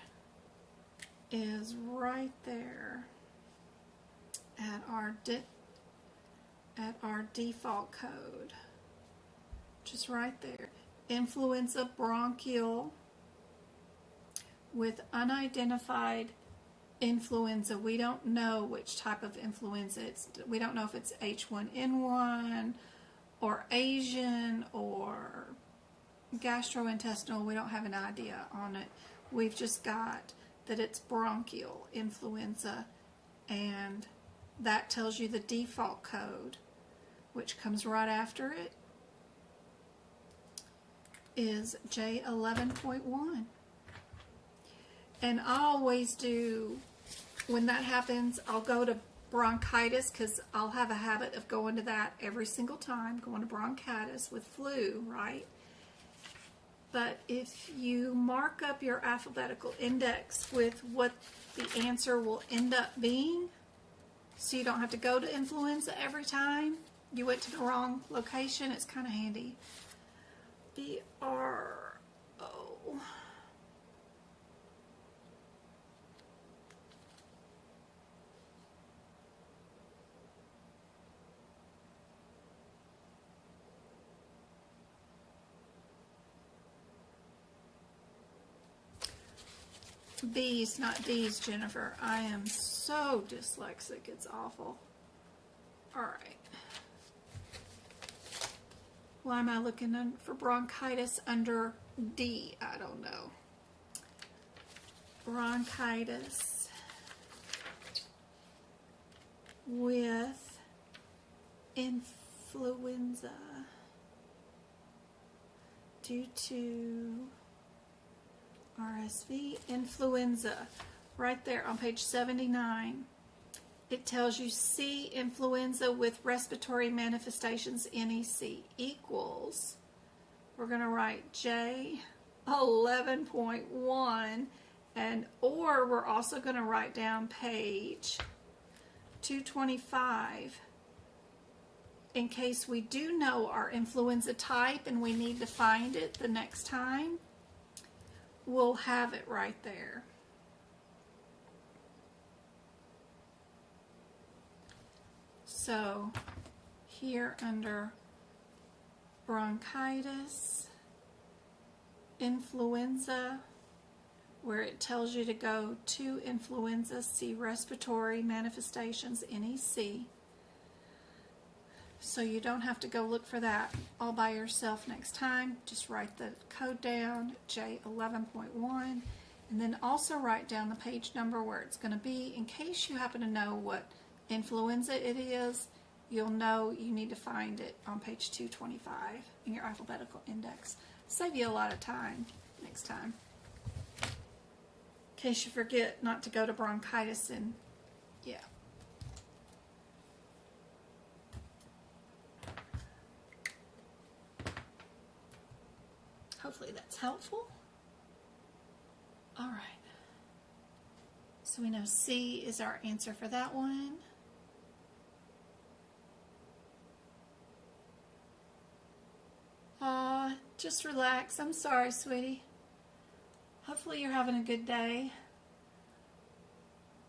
is right there at our default code, just right there. Influenza bronchial with unidentified influenza. We don't know which type of influenza it's. We don't know if it's H1N1 or Asian or gastrointestinal. We don't have an idea on it. We've just got that it's bronchial influenza, and that tells you the default code, which comes right after it, is J11.1. And I always do, when that happens, I'll go to bronchitis, because I'll have a habit of going to that every single time, going to bronchitis with flu, right? But if you mark up your alphabetical index with what the answer will end up being, so you don't have to go to influenza every time you went to the wrong location, it's kind of handy. BRO. B's, not D's, Jennifer. I am so dyslexic, it's awful. Alright. Why am I looking for bronchitis under D? I don't know. Bronchitis with influenza due to RSV, influenza, right there on page 79. It tells you C, influenza with respiratory manifestations, NEC, equals, we're going to write J11.1, and or we're also going to write down page 225 in case we do know our influenza type and we need to find it the next time. We'll have it right there. So here under bronchitis, influenza, where it tells you to go to influenza, see respiratory manifestations, NEC. So you don't have to go look for that all by yourself next time. Just write the code down, J11.1, and then also write down the page number where it's going to be in case you happen to know what influenza it is. You'll know you need to find it on page 225 in your alphabetical index. Save you a lot of time next time. In case you forget not to go to bronchitis, and yeah. Hopefully that's helpful. All right. So we know C is our answer for that one. Just relax. I'm sorry, sweetie. Hopefully you're having a good day.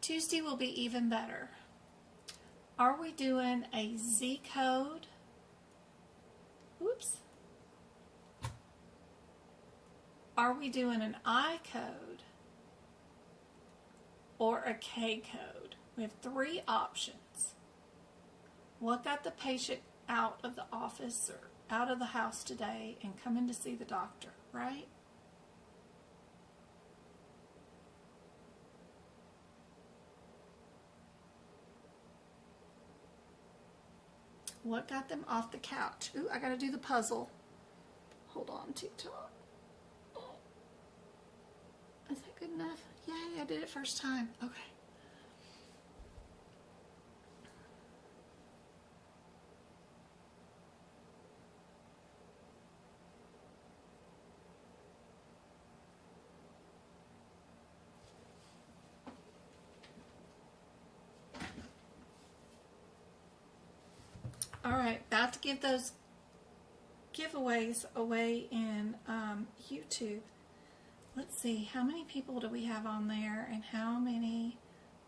Tuesday will be even better. Are we doing a Z code? Whoops. Are we doing an I code or a K code? We have three options. What got the patient out of the office or out of the house today and coming to see the doctor, right? What got them off the couch? Ooh, I gotta do the puzzle. Hold on, TikTok. Oh. Is that good enough? Yay, I did it first time. Okay. All right, about to give those giveaways away in YouTube. Let's see, how many people do we have on there and how many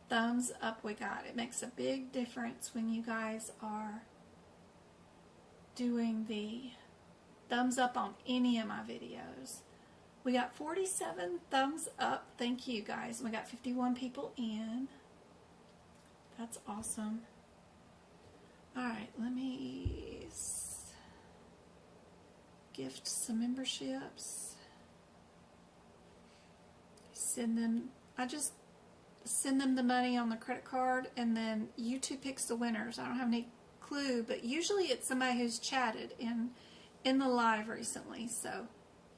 thumbs up we got? It makes a big difference when you guys are doing the thumbs up on any of my videos. We got 47 thumbs up. Thank you, guys. We got 51 people in. That's awesome. Alright, let me gift some memberships. Send them, I just send them the money on the credit card and then YouTube picks the winners. I don't have any clue, but usually it's somebody who's chatted in the live recently. So,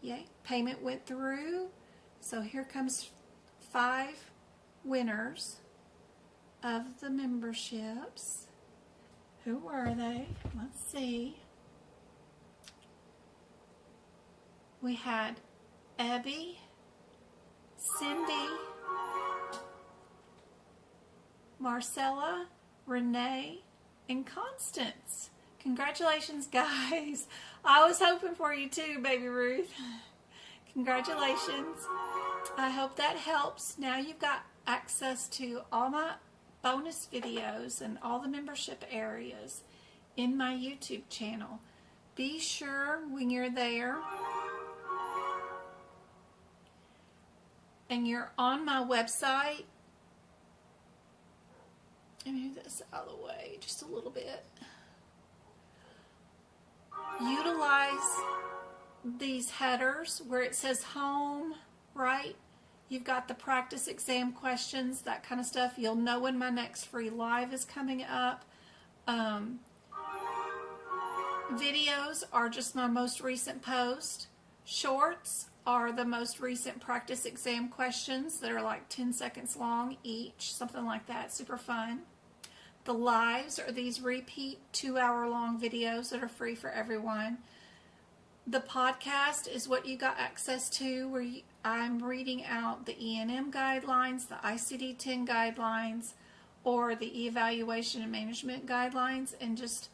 yay. Payment went through. So here comes 5 winners of the memberships. Who were they? Let's see. We had Abby, Cindy, Marcella, Renee, and Constance. Congratulations, guys. I was hoping for you too, baby Ruth. Congratulations. I hope that helps. Now you've got access to all my bonus videos and all the membership areas in my YouTube channel. Be sure when you're there and you're on my website, let me move this out of the way just a little bit. Utilize these headers where it says home, right? You've got the practice exam questions, that kind of stuff. You'll know when my next free live is coming up. Videos are just my most recent post. Shorts are the most recent practice exam questions that are like 10 seconds long each, something like that. Super fun. The lives are these repeat 2-hour-long videos that are free for everyone. The podcast is what you got access to, where I'm reading out the E&M guidelines, the ICD-10 guidelines, or the evaluation and management guidelines, and just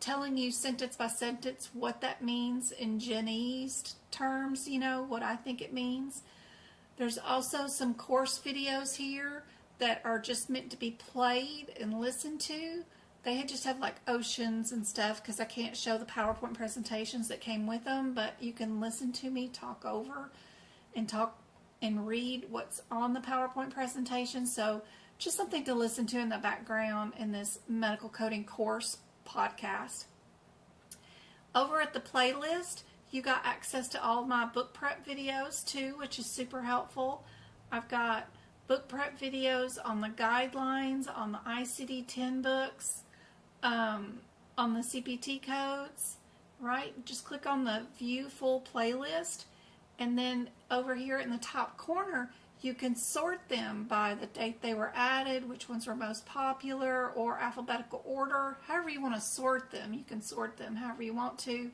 telling you sentence by sentence what that means in Jenny's terms, you know, what I think it means. There's also some course videos here that are just meant to be played and listened to. They just have like oceans and stuff because I can't show the PowerPoint presentations that came with them, but you can listen to me talk over and read what's on the PowerPoint presentation. So just something to listen to in the background in this medical coding course podcast. Over at the playlist, you got access to all my book prep videos too, which is super helpful. I've got book prep videos on the guidelines, on the ICD-10 books, on the CPT codes, right? Just click on the view full playlist, and then over here in the top corner you can sort them by the date they were added, which ones were most popular, or alphabetical order. However you want to sort them, you can sort them however you want to.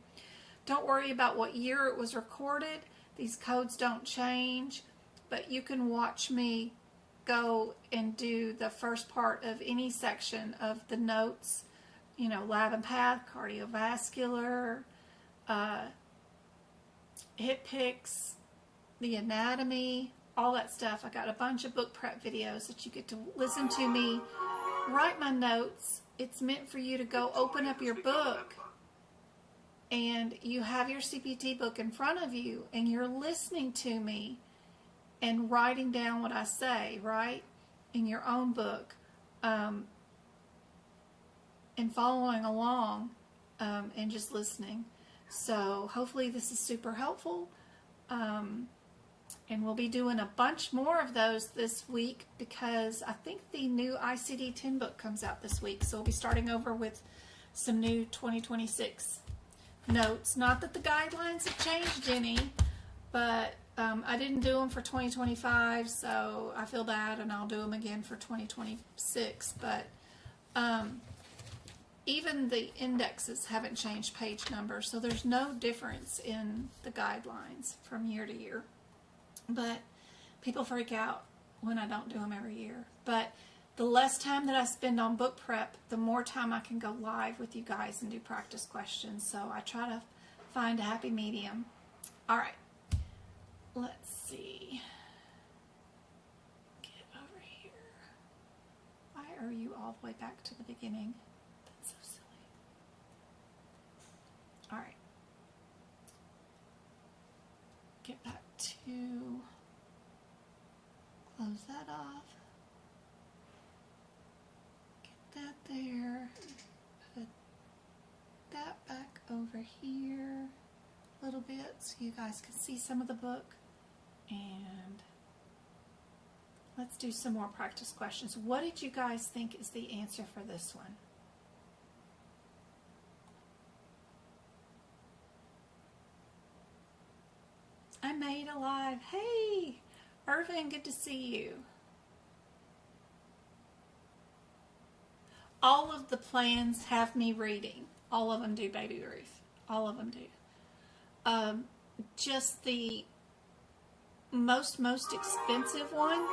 Don't worry about what year it was recorded. These codes don't change, but you can watch me go and do the first part of any section of the notes, you know, lab and path, cardiovascular, hip picks, the anatomy, all that stuff. I got a bunch of book prep videos that you get to listen to me write my notes. It's meant for you to go open up your book and you have your CPT book in front of you and you're listening to me and writing down what I say, right, in your own book, and following along, and just listening. So hopefully this is super helpful. And we'll be doing a bunch more of those this week because I think the new ICD 10 book comes out this week. So we'll be starting over with some new 2026 notes. Not that the guidelines have changed any, but I didn't do them for 2025, so I feel bad, and I'll do them again for 2026. But even the indexes haven't changed page numbers, so there's no difference in the guidelines from year to year. But people freak out when I don't do them every year. But the less time that I spend on book prep, the more time I can go live with you guys and do practice questions. So I try to find a happy medium. All right. Let's see. Get over here. Why are you all the way back to the beginning? That's so silly. All right. Get back to close that off. Get that there. Put that back over here a little bit so you guys can see some of the book. And let's do some more practice questions. What did you guys think is the answer for this one? I made alive. Hey, Irvin, good to see you. All of the plans have me reading. All of them do, Baby Ruth. All of them do. Just the most expensive one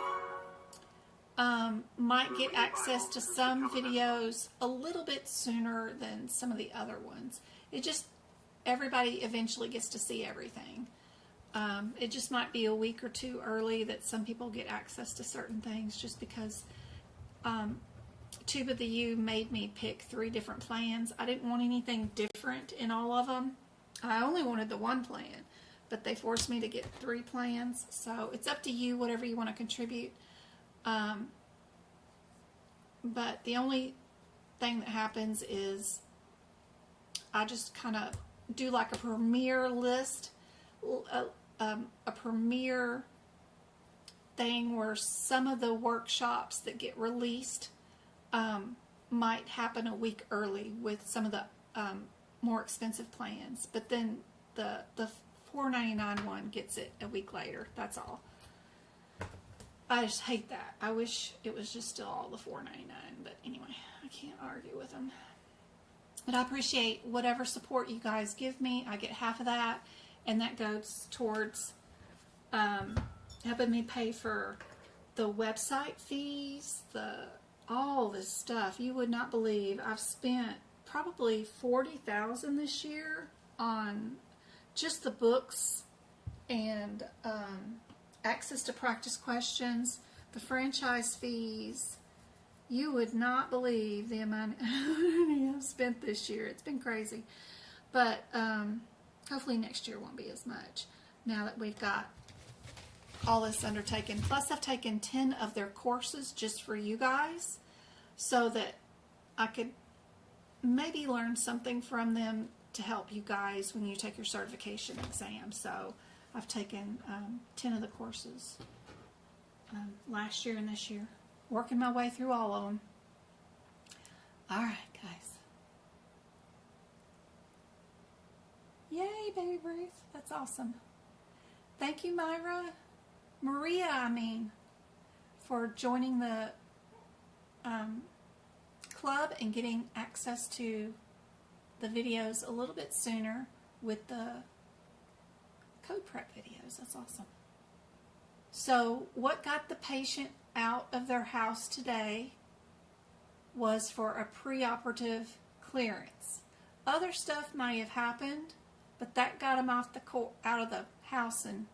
might get access to some videos a little bit sooner than some of the other ones. It just, everybody eventually gets to see everything. It just might be a week or two early that some people get access to certain things, just because Tube of the U made me pick 3 different plans. I didn't want anything different in all of them. I only wanted the one plan, but they forced me to get 3 plans. So it's up to you, whatever you want to contribute. But the only thing that happens is I just kind of do like a premiere list, a premiere thing where some of the workshops that get released might happen a week early with some of the more expensive plans, but then the $4.99 one gets it a week later. That's all. I just hate that. I wish it was just still all the $4.99, but anyway, I can't argue with them. But I appreciate whatever support you guys give me. I get half of that, and that goes towards helping me pay for the website fees, all this stuff. You would not believe I've spent probably $40,000 this year on just the books and access to practice questions, the franchise fees. You would not believe the amount of money I've spent this year. It's been crazy. But hopefully next year won't be as much now that we've got all this undertaken. Plus I've taken 10 of their courses just for you guys so that I could maybe learn something from them to help you guys when you take your certification exam. So I've taken 10 of the courses last year and this year, working my way through all of them. All right, guys. Yay, Baby Ruth. That's awesome. Thank you, Maria, for joining the club and getting access to the videos a little bit sooner with the code prep videos. That's awesome. So what got the patient out of their house today was for a preoperative clearance. Other stuff may have happened, but that got them out of the house and,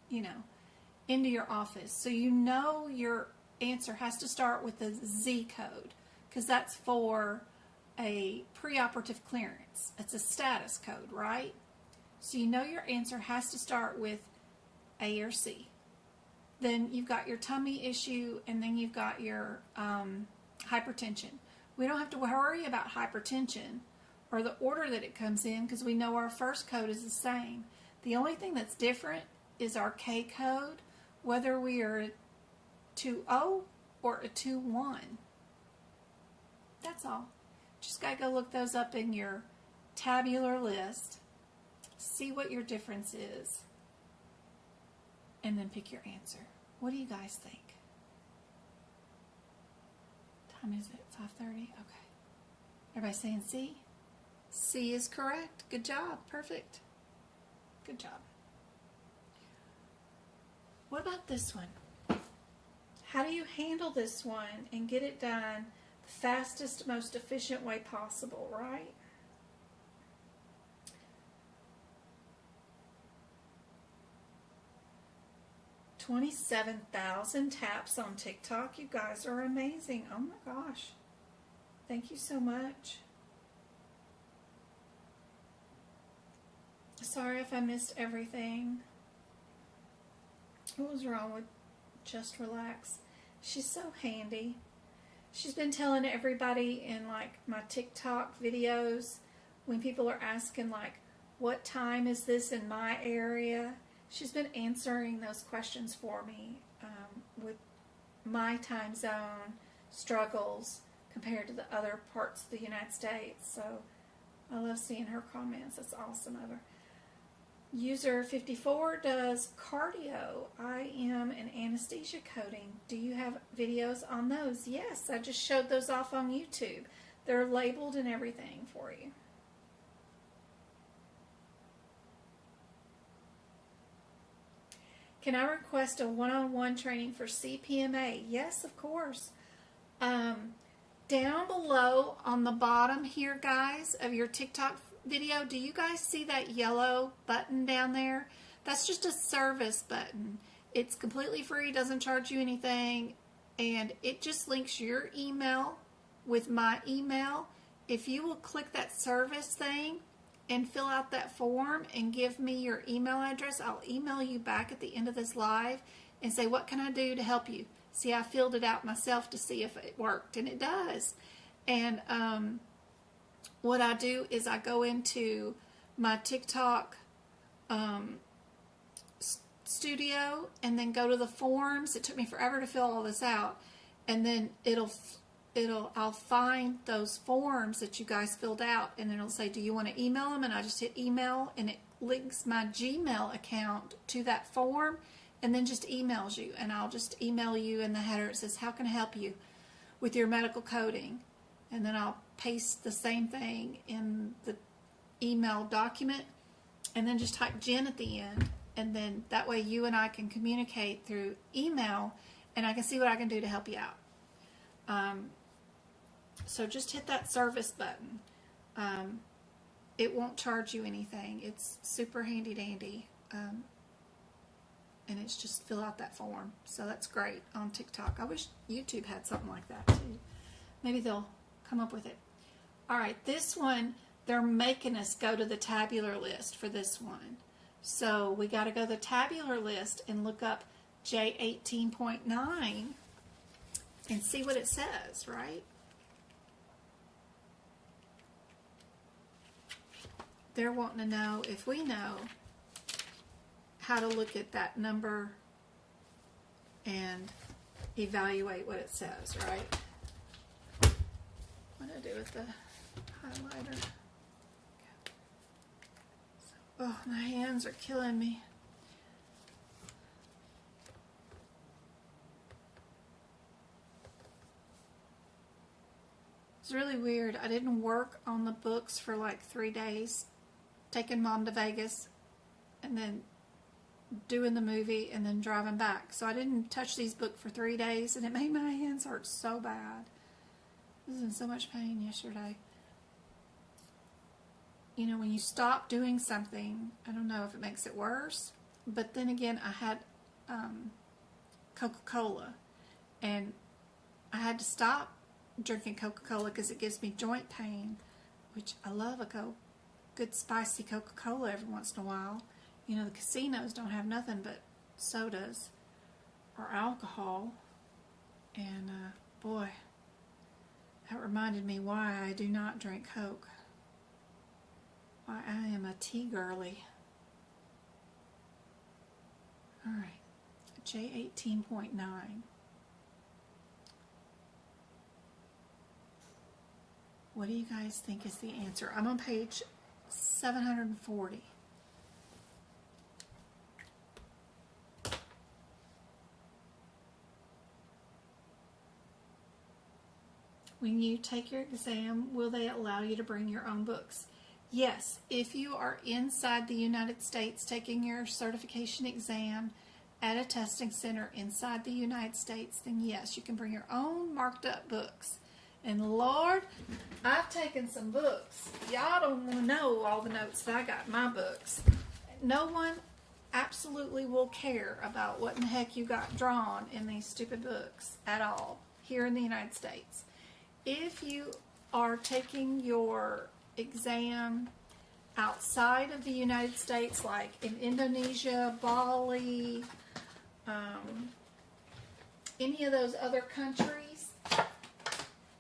into your office. So your answer has to start with a Z code, because that's for a preoperative clearance. It's a status code, right? So your answer has to start with A or C. Then you've got your tummy issue, and then you've got your hypertension. We don't have to worry about hypertension or the order that it comes in, because we know our first code is the same. The only thing that's different is our K code, whether we are a 2-0 or a 2-1. That's all. Just got to go look those up in your tabular list, see what your difference is, and then pick your answer. What do you guys think? Time is it? 5:30? Okay. Everybody saying C? C is correct. Good job. Perfect. Good job. What about this one? How do you handle this one and get it done the fastest, most efficient way possible, right? $27,000 taps on TikTok. You guys are amazing. Oh my gosh. Thank you so much. Sorry if I missed everything. What was wrong with Just Relax? She's so handy. She's been telling everybody in like my TikTok videos when people are asking like, what time is this in my area? She's been answering those questions for me with my time zone struggles compared to the other parts of the United States. So I love seeing her comments. That's awesome of her. User 54 does cardio, IM, and anesthesia coding. Do you have videos on those? Yes, I just showed those off on YouTube. They're labeled and everything for you. Can I request a one-on-one training for CPMA? Yes, of course. Down below on the bottom here, guys, of your TikTok video, do you guys see that yellow button down there? That's just a service button. It's completely free, doesn't charge you anything, and it just links your email with my email. If you will click that service thing and fill out that form and give me your email address, I'll email you back at the end of this live and say, what can I do to help you? See, I filled it out myself to see if it worked, and it does. And what I do is I go into my TikTok studio and then go to the forms. It took me forever to fill all this out, and then I'll find those forms that you guys filled out, and it'll say, do you want to email them? And I just hit email, and it links my Gmail account to that form, and then just emails you. And I'll just email you in the header. It says, how can I help you with your medical coding? And then I'll paste the same thing in the email document, and then just type Jen at the end. And then that way you and I can communicate through email, and I can see what I can do to help you out. So just hit that service button. It won't charge you anything. It's super handy dandy. And it's just fill out that form. So that's great on TikTok. I wish YouTube had something like that too. Maybe they'll come up with it. All right, this one, they're making us go to the tabular list for this one. So we got to go to the tabular list and look up J18.9 and see what it says, right? They're wanting to know if we know how to look at that number and evaluate what it says, right? What do I do with the highlighter? Oh, my hands are killing me. It's really weird. I didn't work on the books for like 3 days, taking Mom to Vegas and then doing the movie and then driving back. So I didn't touch these books for 3 days, and it made my hands hurt so bad. I was in so much pain yesterday. You know, when you stop doing something, I don't know if it makes it worse, but then again, I had Coca-Cola, and I had to stop drinking Coca-Cola because it gives me joint pain, which I love a good spicy Coca-Cola every once in a while. You know, the casinos don't have nothing but sodas or alcohol, and boy, that reminded me why I do not drink Coke. Why I am a tea girly. Alright, J18.9. What do you guys think is the answer? I'm on page 740. When you take your exam, will they allow you to bring your own books? Yes, if you are inside the United States taking your certification exam at a testing center inside the United States, then yes, you can bring your own marked up books. And Lord, I've taken some books. Y'all don't want to know all the notes that I got in my books. No one absolutely will care about what in the heck you got drawn in these stupid books at all here in the United States. If you are taking your exam outside of the United States, like in Indonesia, Bali, any of those other countries,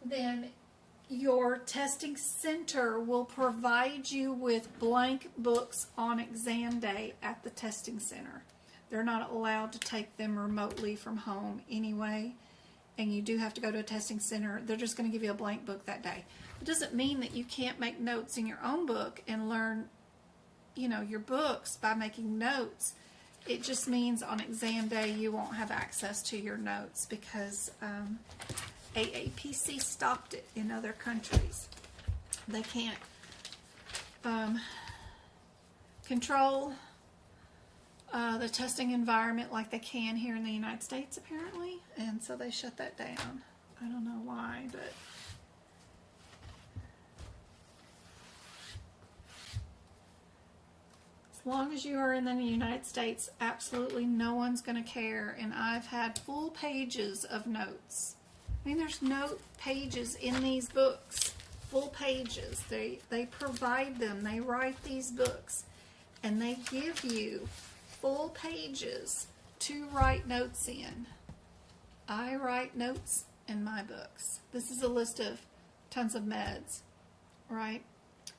then your testing center will provide you with blank books on exam day at the testing center. They're not allowed to take them remotely from home anyway, and you do have to go to a testing center. They're just going to give you a blank book that day. It doesn't mean that you can't make notes in your own book and learn, your books by making notes. It just means on exam day you won't have access to your notes because AAPC stopped it in other countries. They can't control the testing environment like they can here in the United States, apparently, and so they shut that down. I don't know why, but as long as you are in the United States, absolutely no one's going to care. And I've had full pages of notes. I mean, there's note pages in these books, full pages. They provide them. They write these books, and they give you full pages to write notes in. I write notes in my books. This is a list of tons of meds, right?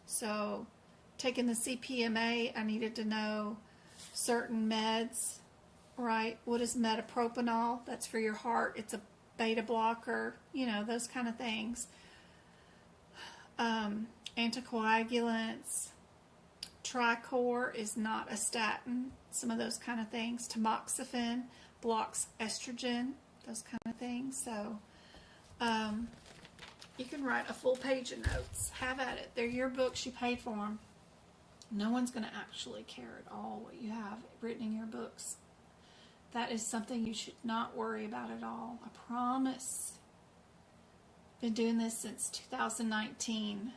So, taking the CPMA, I needed to know certain meds, right? What is metopropanol? That's for your heart. It's a beta blocker, those kind of things. Anticoagulants. Tricor is not a statin. Some of those kind of things. Tamoxifen blocks estrogen. Those kind of things. So, you can write a full page of notes. Have at it. They're your books. You paid for them. No one's going to actually care at all what you have written in your books. That is something you should not worry about at all. I promise. Been doing this since 2019.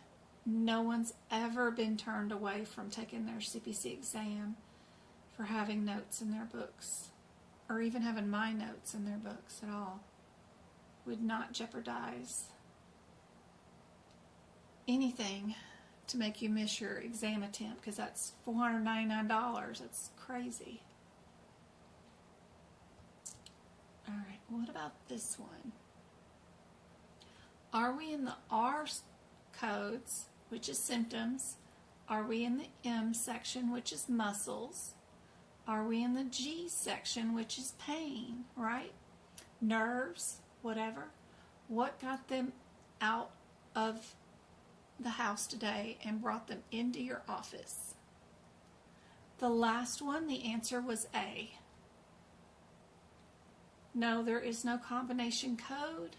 No one's ever been turned away from taking their CPC exam for having notes in their books, or even having my notes in their books at all. Would not jeopardize anything to make you miss your exam attempt, because that's $499. That's crazy. All right, what about this one? Are we in the R codes, which is symptoms? Are we in the M section, which is muscles? Are we in the G section, which is pain, right? Nerves, whatever. What got them out of the house today and brought them into your office? The last one, the answer was A. No, there is no combination code.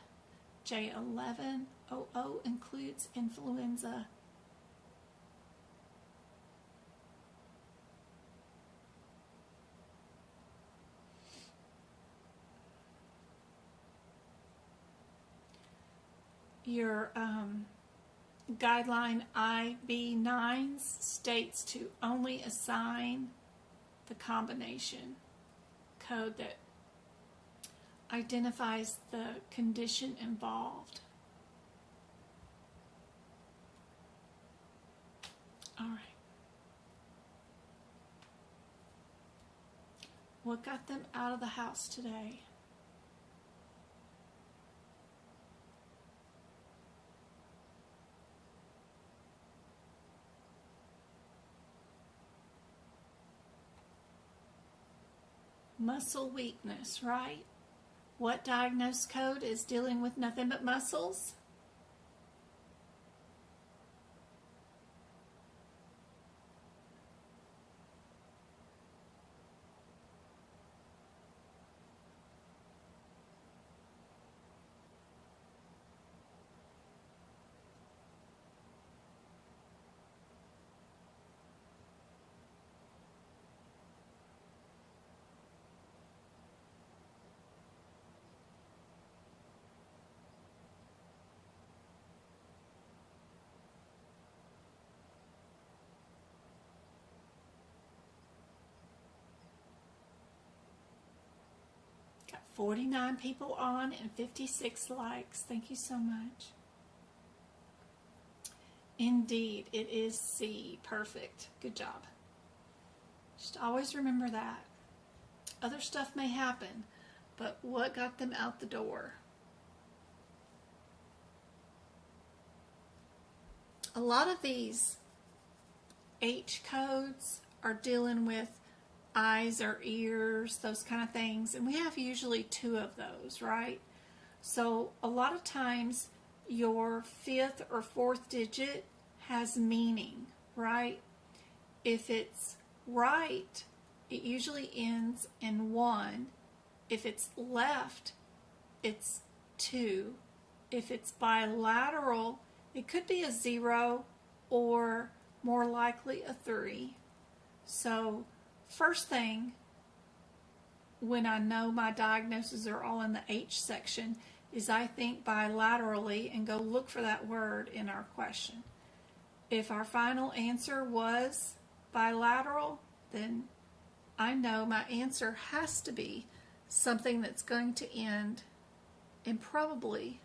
J1100 includes influenza. Your guideline IB9 states to only assign the combination code that identifies the condition involved. All right. What got them out of the house today? muscle weakness, right? What diagnosed code is dealing with nothing but muscles? Got 49 people on and 56 likes. Thank you so much. Indeed, it is C. Perfect. Good job. Just always remember that. Other stuff may happen, but what got them out the door? A lot of these H codes are dealing with eyes or ears, those kind of things, and we have usually 2 of those, right? So a lot of times your 5th or 4th digit has meaning, right? If it's right, it usually ends in 1. If it's left, it's 2. If it's bilateral, it could be a 0 or more likely a 3. So first thing, when I know my diagnoses are all in the H section, is I think bilaterally and go look for that word in our question. If our final answer was bilateral, then I know my answer has to be something that's going to end in probably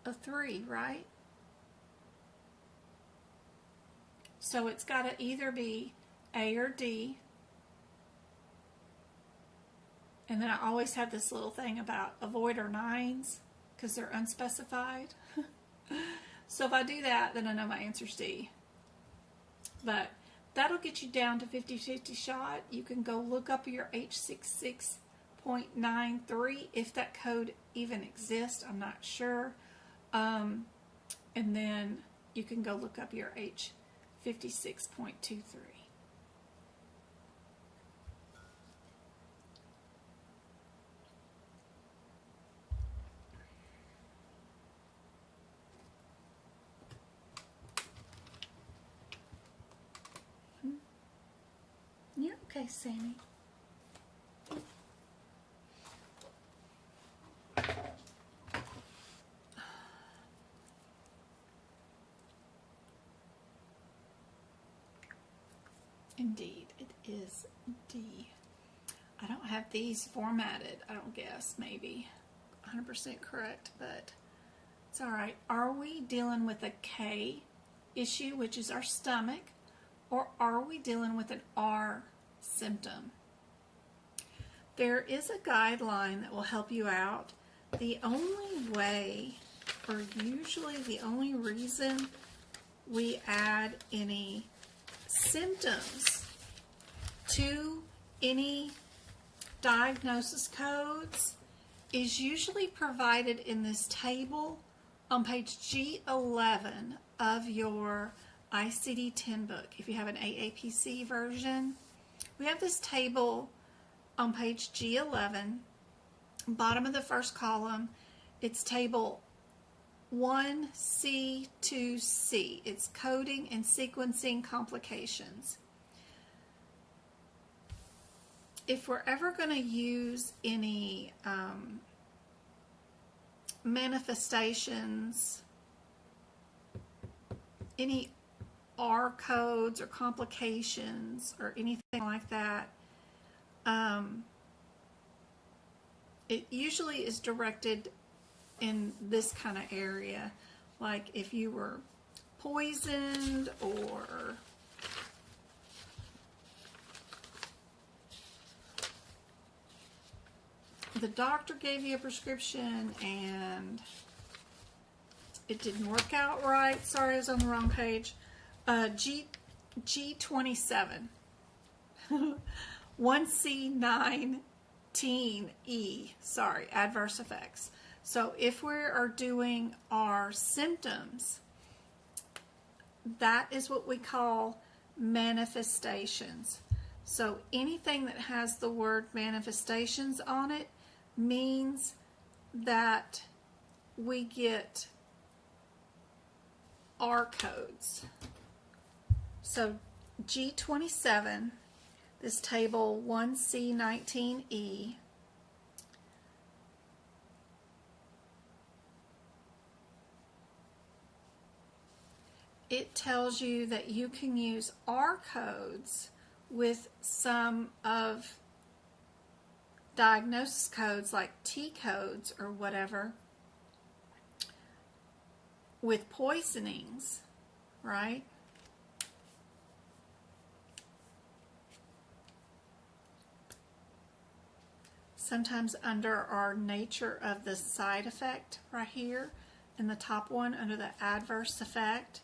a 3, right? So it's got to either be A or D. And then I always have this little thing about avoid our 9s because they're unspecified. So if I do that, then I know my answer's D. But that'll get you down to 50-50 shot. You can go look up your H66.93 if that code even exists. I'm not sure. And then you can go look up your H56.23. Yeah, okay, Sammy. Indeed, it is D. I don't have these formatted, I don't guess, maybe 100% correct, but it's all right. Are we dealing with a K issue, which is our stomach, or are we dealing with an R symptom? There is a guideline that will help you out. The only way, or usually the only reason we add any symptoms to any diagnosis codes is usually provided in this table on page G11 of your ICD-10 book. If you have an AAPC version, we have this table on page G11, bottom of the first column. It's table 1C2C. It's coding and sequencing complications. If we're ever going to use any manifestations, any R codes or complications or anything like that, it usually is directed in this kind of area, like if you were poisoned or the doctor gave you a prescription and it didn't work out right. Sorry, I was on the wrong page. G27. 1C19E, sorry, adverse effects. So if we are doing our symptoms, that is what we call manifestations. So anything that has the word manifestations on it means that we get R codes. So G27, this table 1C19E, it tells you that you can use R codes with some of diagnosis codes like T codes or whatever with poisonings, right? Sometimes under our nature of the side effect right here in the top one under the adverse effect,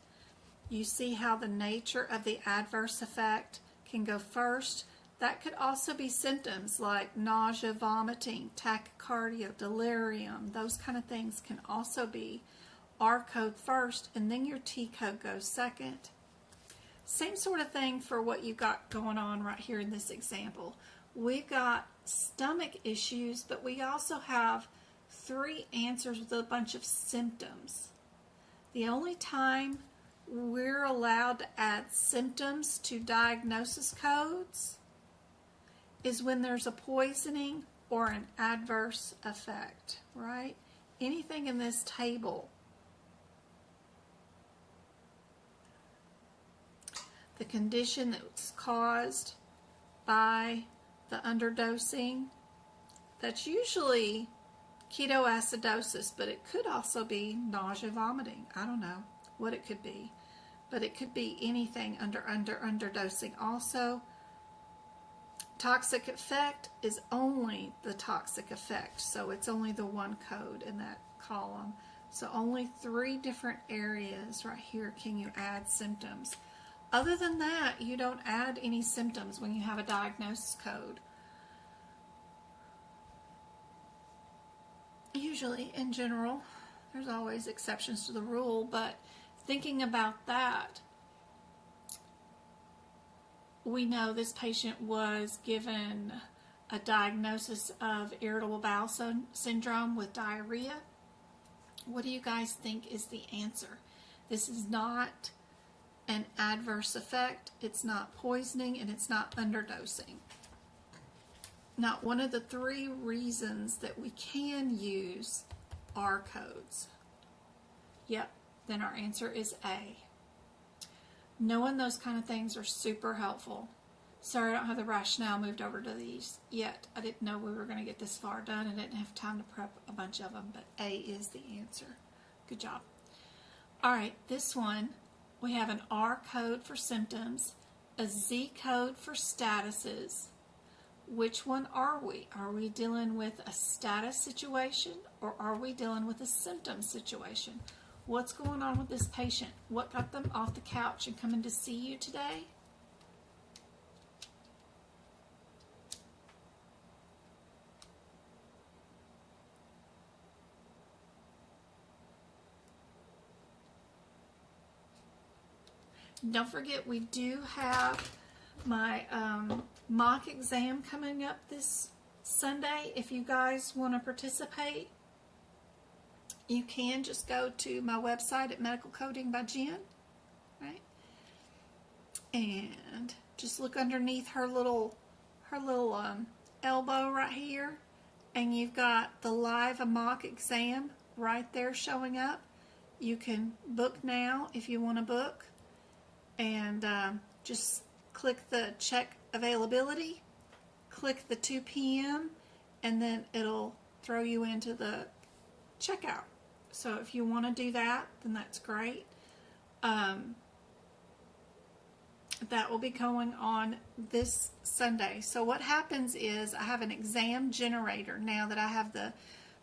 you see how the nature of the adverse effect can go first. That could also be symptoms like nausea, vomiting, tachycardia, delirium. Those kind of things can also be R code first, and then your T code goes second. Same sort of thing for what you've got going on right here in this example. We've got stomach issues, but we also have 3 answers with a bunch of symptoms. The only time we're allowed to add symptoms to diagnosis codes is when there's a poisoning or an adverse effect, right? Anything in this table, the condition that's caused by the underdosing, that's usually ketoacidosis, but it could also be nausea, vomiting. I don't know what it could be, but it could be anything under underdosing. Also, toxic effect is only the toxic effect, so it's only the one code in that column. So only 3 different areas right here can you add symptoms. Other than that, you don't add any symptoms when you have a diagnosis code. Usually, in general, there's always exceptions to the rule, but thinking about that, we know this patient was given a diagnosis of irritable bowel syndrome with diarrhea. What do you guys think is the answer? This is not an adverse effect, it's not poisoning, and it's not underdosing. Not one of the 3 reasons that we can use R codes. Yep, then our answer is A. Knowing those kind of things are super helpful. Sorry I don't have the rationale moved over to these yet. I didn't know we were going to get this far done and didn't have time to prep a bunch of them, but A is the answer. Good job. Alright, this one, we have an R code for symptoms, a Z code for statuses. Which one are we? Are we dealing with a status situation or are we dealing with a symptom situation? What's going on with this patient? What got them off the couch and coming to see you today? Don't forget, we do have my mock exam coming up this Sunday. If you guys want to participate, you can just go to my website at Medical Coding by Jen, right? And just look underneath her little elbow right here, and you've got the live mock exam right there showing up. You can book now if you want to book, and just click the check availability, click the 2 p.m., and then it'll throw you into the checkout. So if you want to do that, then that's great. That will be going on this Sunday. So what happens is I have an exam generator now that I have the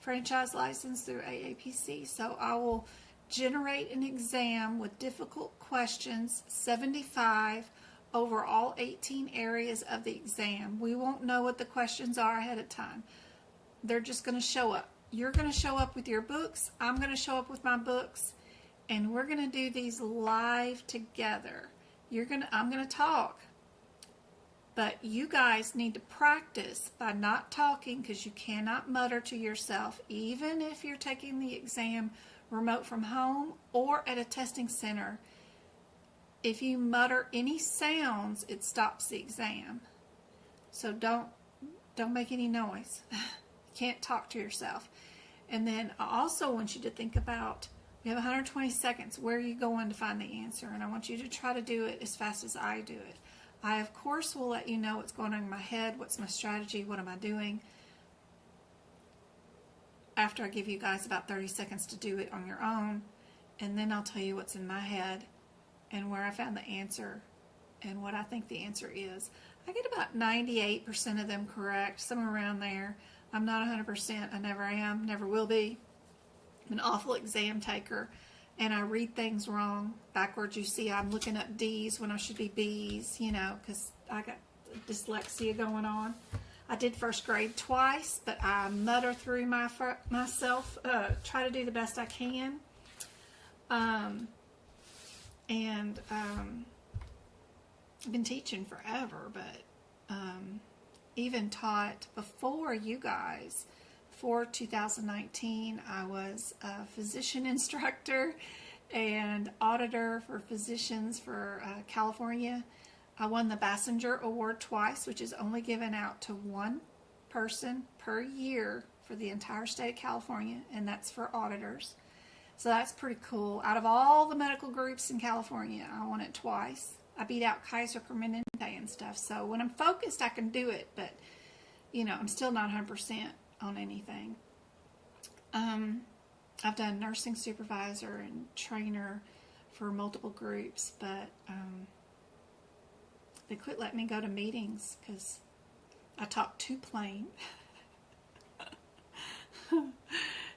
franchise license through AAPC. So I will generate an exam with difficult questions, 75 over all 18 areas of the exam. We won't know what the questions are ahead of time. They're just going to show up. You're going to show up with your books. I'm going to show up with my books. And we're going to do these live together. I'm going to talk. But you guys need to practice by not talking, because you cannot mutter to yourself, even if you're taking the exam remote from home or at a testing center. If you mutter any sounds, it stops the exam. So don't make any noise. You can't talk to yourself. And then I also want you to think about, we have 120 seconds. Where are you going to find the answer? And I want you to try to do it as fast as I do it. I, of course, will let you know what's going on in my head, what's my strategy, what am I doing, after I give you guys about 30 seconds to do it on your own. And then I'll tell you what's in my head and where I found the answer and what I think the answer is. I get about 98% of them correct, somewhere around there. I'm not 100%. I never am, never will be. I'm an awful exam taker, and I read things wrong. Backwards, you see I'm looking up D's when I should be B's, you know, because I got dyslexia going on. I did first grade twice, but I mutter through myself, try to do the best I can. I've been teaching forever, but even taught before you guys. For 2019, I was a physician instructor and auditor for physicians for California. I won the Bassinger Award twice, which is only given out to one person per year for the entire state of California, and that's for auditors. So that's pretty cool. Out of all the medical groups in California, I won it twice. I beat out Kaiser Permanente and stuff. So when I'm focused, I can do it, but you know, I'm still not 100% on anything. I've done nursing supervisor and trainer for multiple groups, but they quit letting me go to meetings because I talk too plain.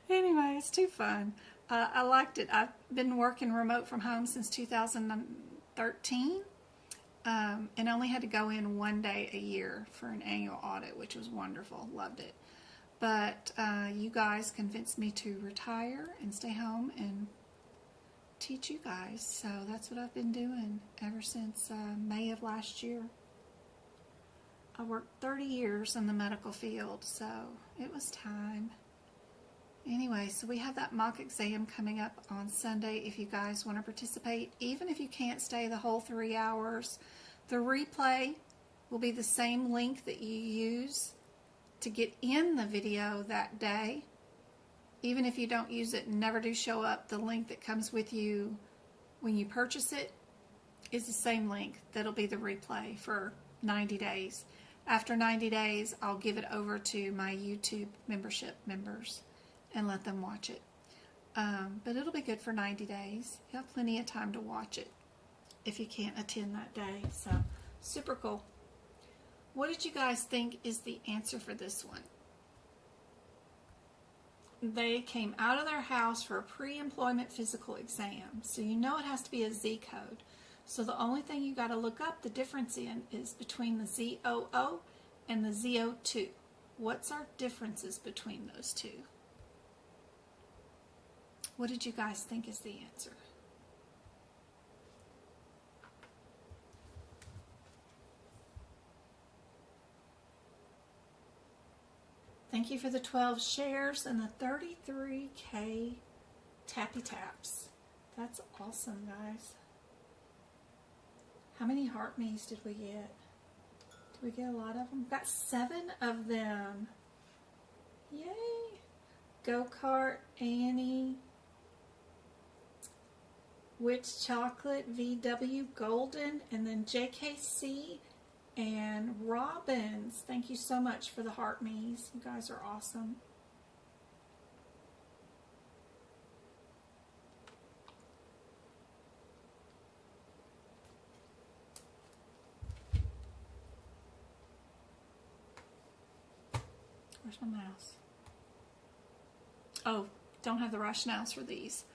Anyway, it's too fun. I liked it. I've been working remote from home since 2013 and only had to go in one day a year for an annual audit, which was wonderful. Loved it. But you guys convinced me to retire and stay home and teach you guys. So that's what I've been doing ever since May of last year. I worked 30 years in the medical field, so it was time. Anyway, so we have that mock exam coming up on Sunday if you guys want to participate. Even if you can't stay the whole 3 hours, the replay will be the same link that you use to get in the video that day. Even if you don't use it and never do show up, the link that comes with you when you purchase it is the same link. That'll be the replay for 90 days. After 90 days, I'll give it over to my YouTube membership members and let them watch it. But it'll be good for 90 days. You have plenty of time to watch it if you can't attend that day. So, super cool. What did you guys think is the answer for this one? They came out of their house for a pre-employment physical exam. So you know it has to be a Z code. So the only thing you got to look up the difference in is between the ZOO and the ZO2. What's our differences between those two? What did you guys think is the answer? Thank you for the 12 shares and the 33K tappy taps. That's awesome, guys. How many heart me's did we get? Did we get a lot of them? Got 7 of them. Yay! Go-Kart, Annie, Witch Chocolate, VW Golden, and then JKC and Robbins. Thank you so much for the heart me's. You guys are awesome. Where's my mouse? Oh, don't have the rationales for these.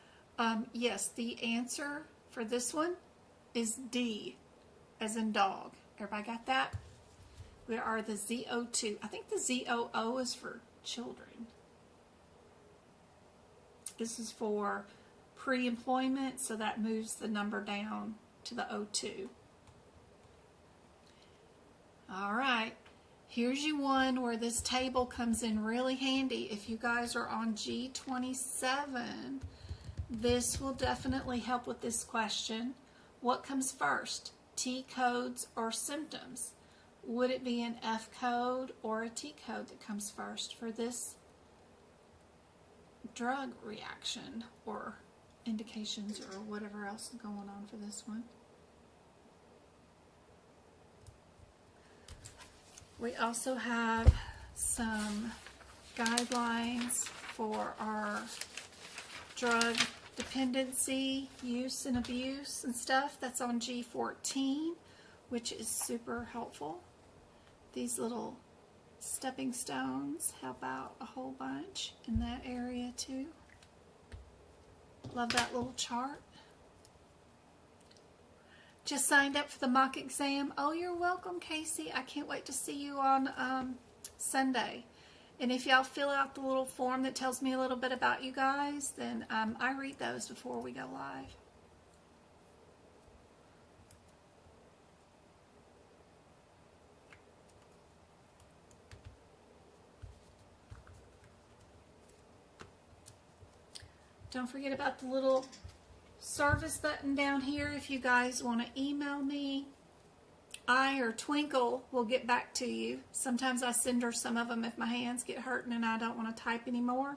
Yes, the answer for this one is D. as in dog. Everybody got that? We are the ZO2. I think the ZOO is for children. This is for pre-employment, so that moves the number down to the O2. All right, here's you one where this table comes in really handy. If you guys are on G27, this will definitely help with this question. What comes first, T codes or symptoms? Would it be an F code or a T code that comes first for this drug reaction or indications or whatever else is going on for this one? We also have some guidelines for our drug dependency, use and abuse and stuff. That's on G14, which is super helpful. These little stepping stones help out a whole bunch in that area too. Love that little chart. Just signed up for the mock exam. Oh, you're welcome, Casey. I can't wait to see you on Sunday. And if y'all fill out the little form that tells me a little bit about you guys, then I read those before we go live. Don't forget about the little service button down here if you guys want to email me. I or Twinkle will get back to you. Sometimes I send her some of them if my hands get hurting and I don't want to type anymore.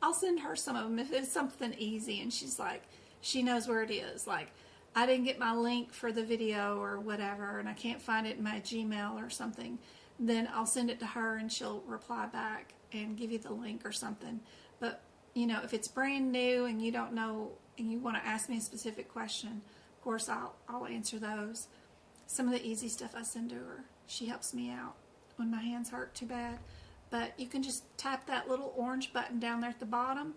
I'll send her some of them if it's something easy and she's like, she knows where it is. Like, I didn't get my link for the video or whatever and I can't find it in my Gmail or something. Then I'll send it to her and she'll reply back and give you the link or something. But you know, if it's brand new and you don't know and you want to ask me a specific question, of course I'll answer those. Some of the easy stuff I send to her. She helps me out when my hands hurt too bad. But you can just tap that little orange button down there at the bottom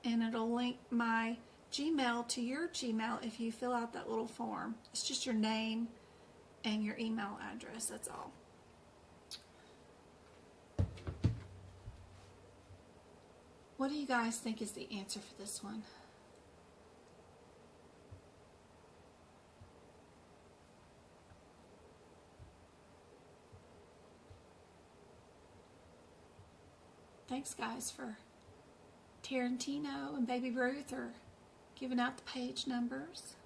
and it'll link my Gmail to your Gmail if you fill out that little form. It's just your name and your email address, that's all. What do you guys think is the answer for this one? Thanks, guys, for Tarantino and Baby Ruth are giving out the page numbers.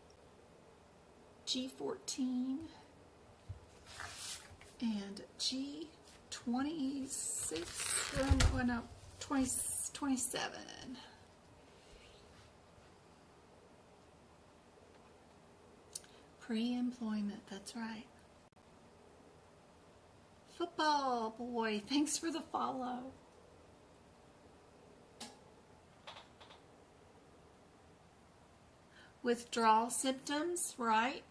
G14 and G26. Oh, no, 27. Pre-employment, that's right. Football boy, thanks for the follow. Withdrawal symptoms, right?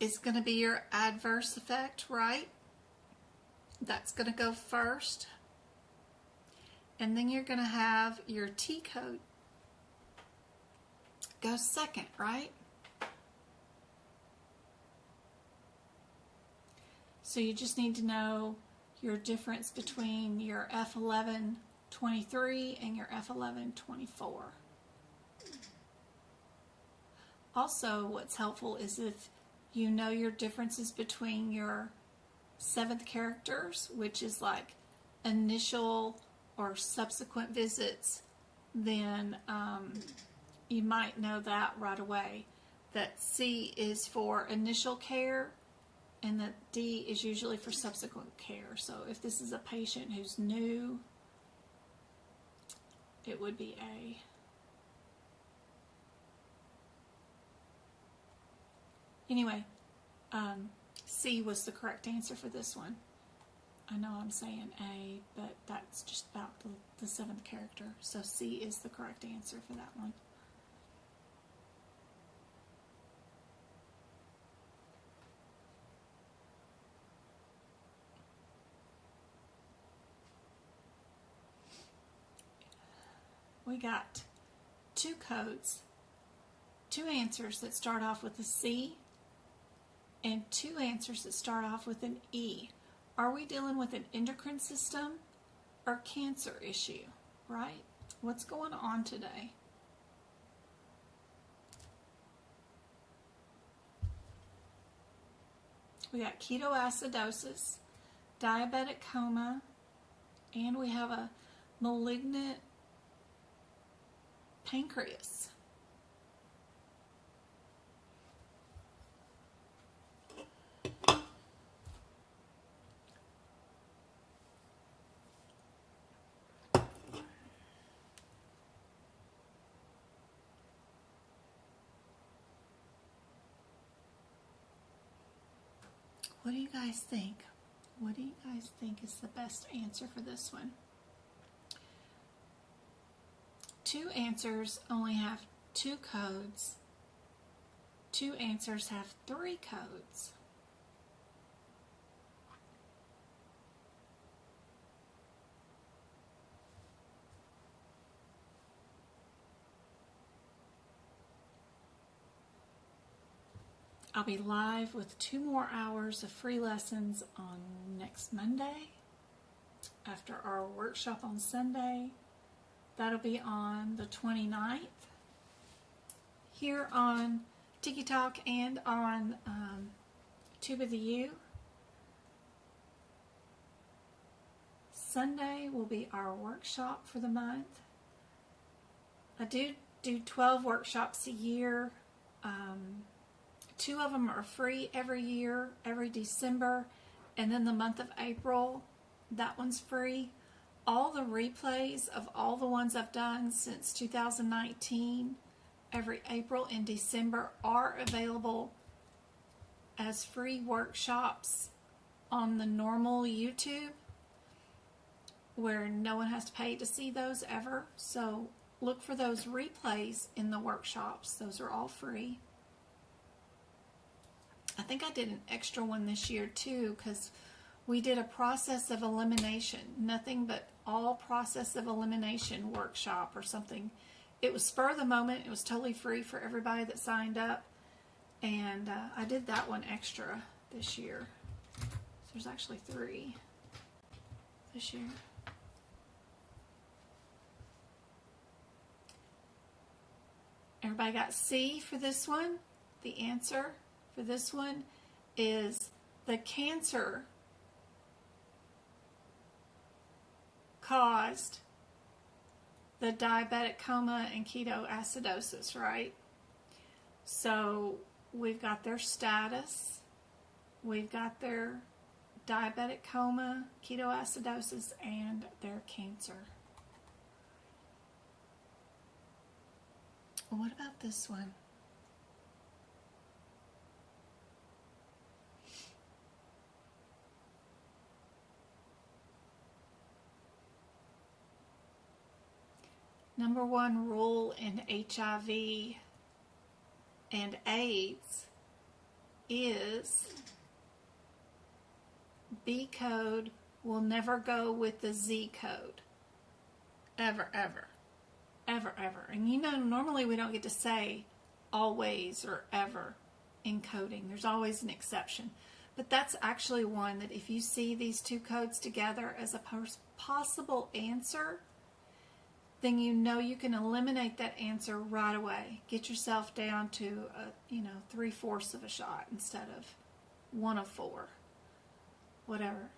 It's going to be your adverse effect, right? That's going to go first. And then you're going to have your T code go second, right? So you just need to know your difference between your F1123 and your F1124. Also, what's helpful is if you know your differences between your 7th characters, which is like initial or subsequent visits, then you might know that right away. That C is for initial care and that D is usually for subsequent care. So if this is a patient who's new, it would be A. Anyway, C was the correct answer for this one. I know I'm saying A, but that's just about the 7th character. So C is the correct answer for that one. we got 2 codes, 2 answers that start off with a C, and 2 answers that start off with an E. Are we dealing with an endocrine system or cancer issue, right? What's going on today? We got ketoacidosis, diabetic coma, and we have a malignant pancreas. What do you guys think? What do you guys think is the best answer for this one? 2 answers only have 2 codes. 2 answers have 3 codes. I'll be live with 2 more hours of free lessons on next Monday after our workshop on Sunday. That'll be on the 29th here on Tiki Talk and on Tube of the U. Sunday will be our workshop for the month. I do 12 workshops a year. 2 of them are free every year, every December, and then the month of April, that one's free. All the replays of all the ones I've done since 2019, every April and December, are available as free workshops on the normal YouTube, where no one has to pay to see those ever. So look for those replays in the workshops. Those are all free. I think I did an extra one this year too, because we did a process of elimination, nothing but all process of elimination workshop or something. It was spur of the moment. It was totally free for everybody that signed up, and I did that one extra this year. So there's actually 3 this year. Everybody got C for this one? The answer for this one is the cancer caused the diabetic coma and ketoacidosis, right? So we've got their status, we've got their diabetic coma, ketoacidosis, and their cancer. What about this one? Number 1 rule in HIV and AIDS is B code will never go with the Z code. Ever, ever. Ever, ever. And you know, normally we don't get to say always or ever in coding. There's always an exception. But that's actually one that if you see these 2 codes together as a possible answer, then you know you can eliminate that answer right away. Get yourself down to 3/4 of a shot instead of 1 of 4. Whatever.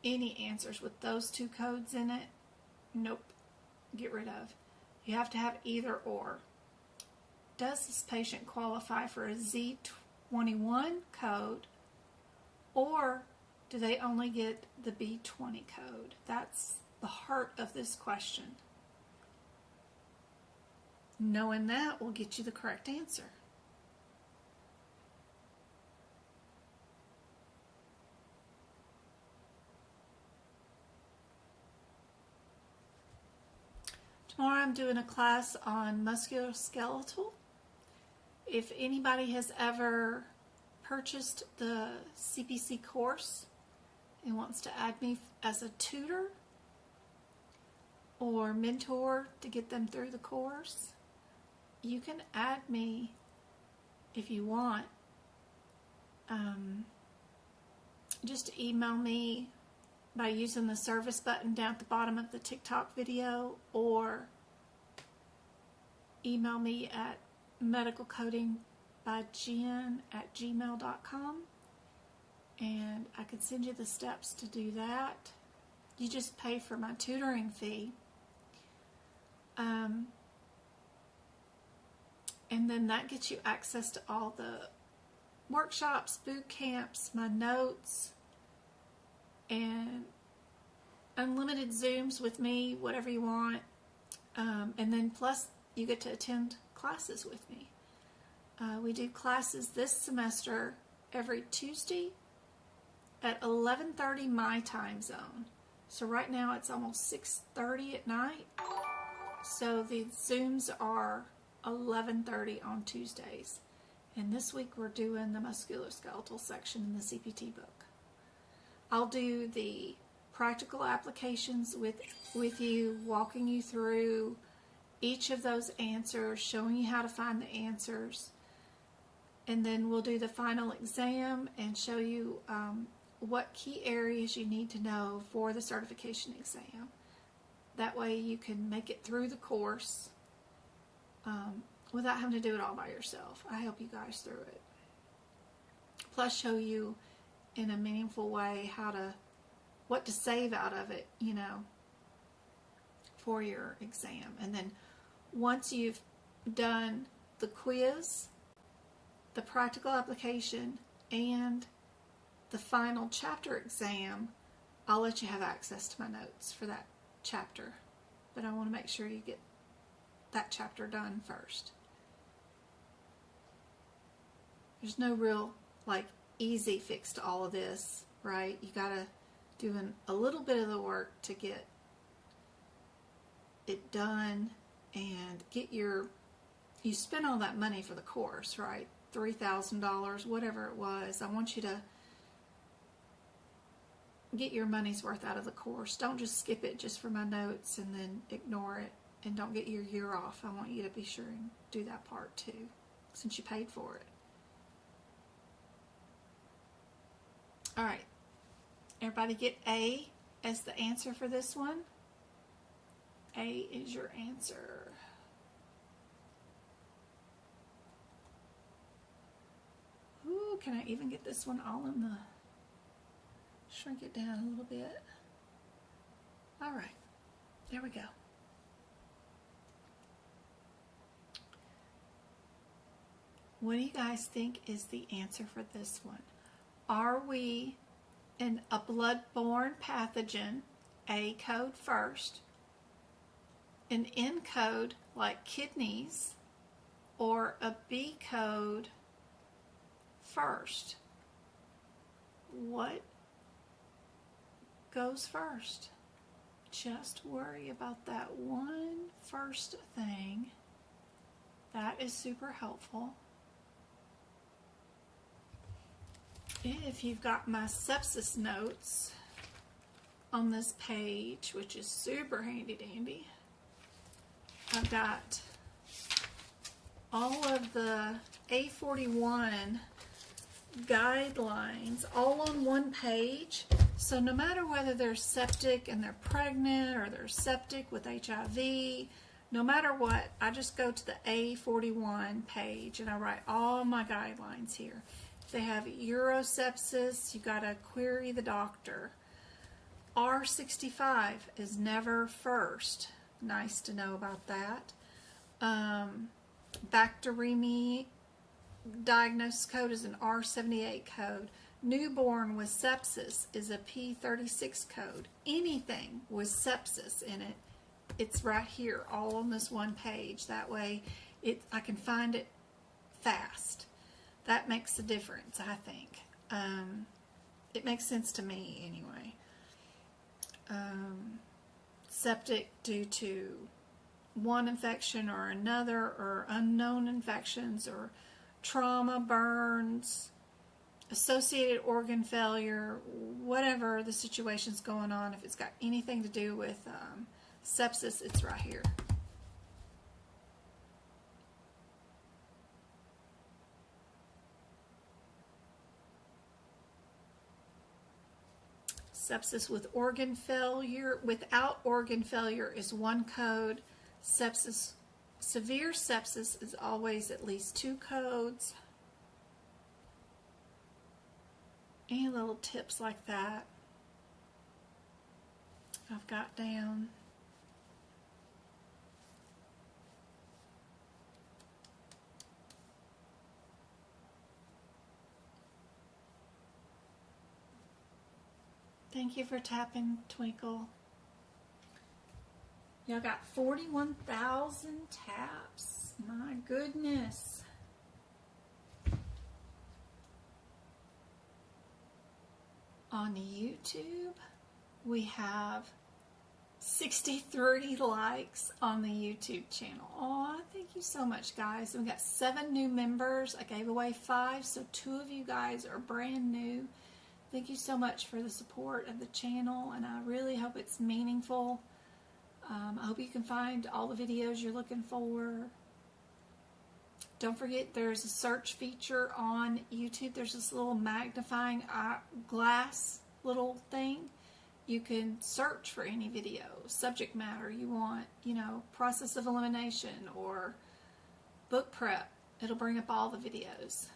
Any answers with those 2 codes in it, nope. Get rid of. You have to have either or. Does this patient qualify for a Z21 code, or do they only get the B20 code? That's the heart of this question. Knowing that will get you the correct answer. Tomorrow I'm doing a class on musculoskeletal. If anybody has ever purchased the CPC course and wants to add me as a tutor, or mentor to get them through the course, you can add me if you want. Just email me by using the service button down at the bottom of the TikTok video, or email me at medicalcodingbyjen@gmail.com, and I could send you the steps to do that. You just pay for my tutoring fee. And then that gets you access to all the workshops, boot camps, my notes, and unlimited Zooms with me, whatever you want. And then plus you get to attend classes with me. We do classes this semester every Tuesday at 11:30 my time zone. So right now it's almost 6:30 at night. So the Zooms are 11:30 on Tuesdays. And this week we're doing the musculoskeletal section in the CPT book. I'll do the practical applications with you, walking you through each of those answers, showing you how to find the answers. And then we'll do the final exam and show you what key areas you need to know for the certification exam. That way you can make it through the course without having to do it all by yourself. I help you guys through it. Plus show you in a meaningful way what to save out of it, for your exam. And then once you've done the quiz, the practical application, and the final chapter exam, I'll let you have access to my notes for that chapter. But I want to make sure you get that chapter done first. There's no real easy fix to all of this, right? You gotta do a little bit of the work to get it done and you spent all that money for the course, right? $3,000, whatever it was. I want you to get your money's worth out of the course. Don't just skip it just for my notes and then ignore it, and don't get your year off. I want you to be sure and do that part too, since you paid for it. All right, everybody get A as the answer for this one. A is your answer. Ooh, can I even get this one all in the... Shrink it down a little bit. All right, there we go. What do you guys think is the answer for this one? Are we in a blood-borne pathogen, A code first, an N code like kidneys, or a B code first? What goes first? Just worry about that one first thing. That is super helpful. If you've got my sepsis notes on this page, which is super handy dandy, I've got all of the A41 guidelines all on one page. So no matter whether they're septic and they're pregnant, or they're septic with HIV, no matter what, I just go to the A41 page and I write all my guidelines here. If they have urosepsis, you gotta query the doctor. R65 is never first. Nice to know about that. Bacteremia diagnosis code is an R78 code. Newborn with sepsis is a P36 code. Anything with sepsis in it, it's right here, all on this one page. That way I can find it fast. That makes a difference, I think. It makes sense to me anyway. Septic due to one infection or another, or unknown infections, or trauma, burns, associated organ failure, whatever the situation's going on. If it's got anything to do with Sepsis, it's right here. Sepsis with organ failure, without organ failure is one code. Sepsis, severe sepsis is always at least 2 codes. Any little tips like that I've got down. Thank you for tapping, Twinkle. Y'all got 41,000 taps. My goodness. On YouTube, we have 63 likes on the YouTube channel. Aw, thank you so much, guys. And we got 7 new members. I gave away 5, so 2 of you guys are brand new. Thank you so much for the support of the channel, and I really hope it's meaningful. I hope you can find all the videos you're looking for. Don't forget, there's a search feature on YouTube. There's this little magnifying glass little thing. You can search for any video, subject matter you want, you know, process of elimination or book prep. It'll bring up all the videos.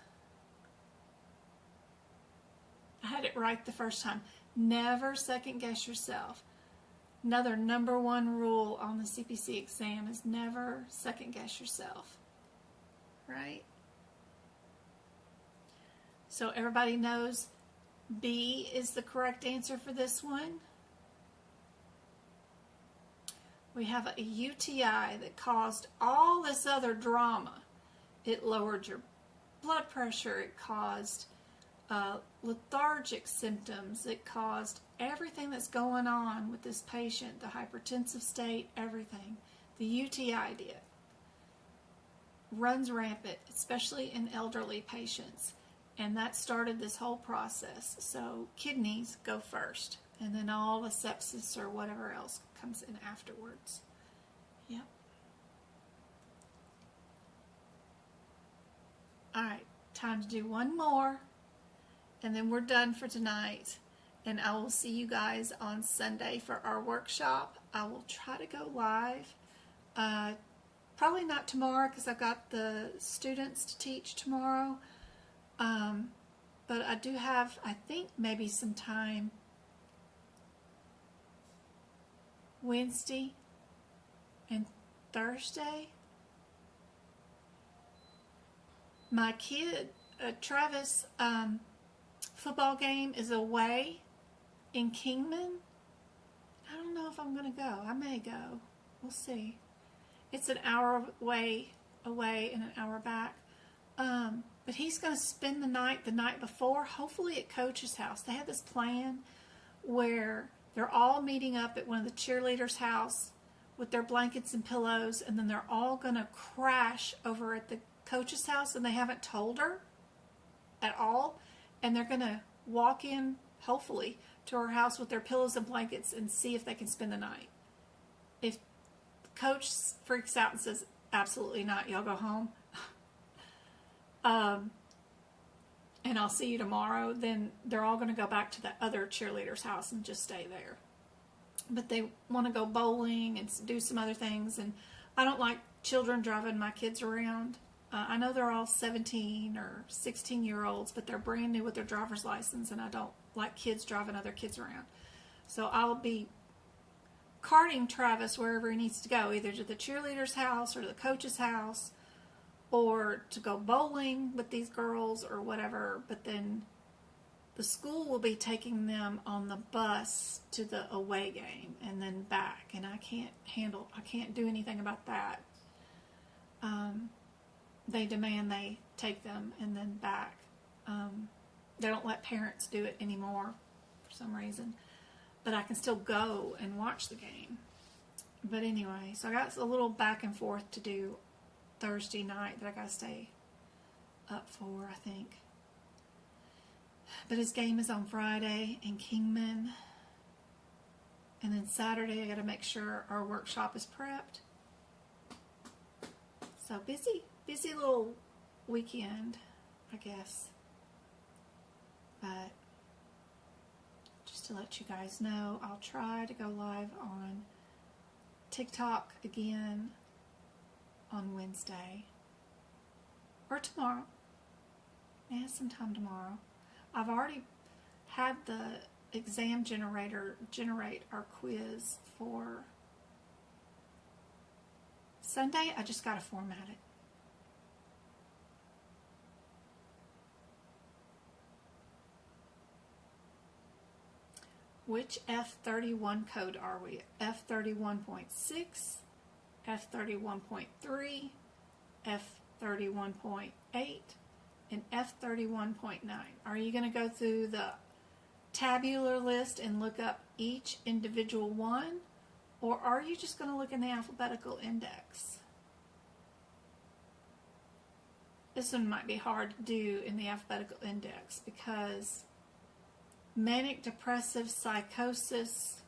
I had it right the first time. Never second guess yourself. Another #1 rule on the CPC exam is never second guess yourself. Right? So everybody knows B is the correct answer for this one. We have a UTI that caused all this other drama. It lowered your blood pressure. It caused lethargic symptoms. It caused everything that's going on with this patient, the hypertensive state, everything. The UTI did. Runs rampant, especially in elderly patients. And that started this whole process. So kidneys go first, and then all the sepsis or whatever else comes in afterwards. Yep. All right, time to do one more, and then we're done for tonight. And I will see you guys on Sunday for our workshop. I will try to go live. Probably not tomorrow because I've got the students to teach tomorrow. But I do have, I think, maybe some time Wednesday and Thursday. My kid, Travis, football game is away in Kingman. I don't know if I'm going to go. I may go. We'll see. It's an hour away and an hour back. But he's going to spend the night before, hopefully at Coach's house. They have this plan where they're all meeting up at one of the cheerleaders' house with their blankets and pillows, and then they're all going to crash over at the Coach's house, and they haven't told her at all. And they're going to walk in, hopefully, to her house with their pillows and blankets and see if they can spend the night. If Coach freaks out and says, absolutely not, y'all go home, and I'll see you tomorrow, then they're all going to go back to that other cheerleader's house and just stay there. But they want to go bowling and do some other things, and I don't like children driving my kids around. I know they're all 17 or 16-year-olds, but they're brand new with their driver's license, and I don't like kids driving other kids around. So I'll be carting Travis wherever he needs to go, either to the cheerleader's house or the coach's house, or to go bowling with these girls or whatever. But then the school will be taking them on the bus to the away game and then back, and I can't do anything about that. They demand they take them and then back. They don't let parents do it anymore for some reason, but I can still go and watch the game. But anyway, so I got a little back and forth to do Thursday night that I got to stay up for, I think. But his game is on Friday in Kingman, And then Saturday I got to make sure our workshop is prepped. So busy little weekend, I guess. But just to let you guys know, I'll try to go live on TikTok again on Wednesday or tomorrow. Yeah, sometime tomorrow. I've already had the exam generator generate our quiz for Sunday. I just got to format it. Which F31 code are we? F31.6, F31.3, F31.8, and F31.9. Are you going to go through the tabular list and look up each individual one, or are you just going to look in the alphabetical index? This one might be hard to do in the alphabetical index because manic depressive psychosis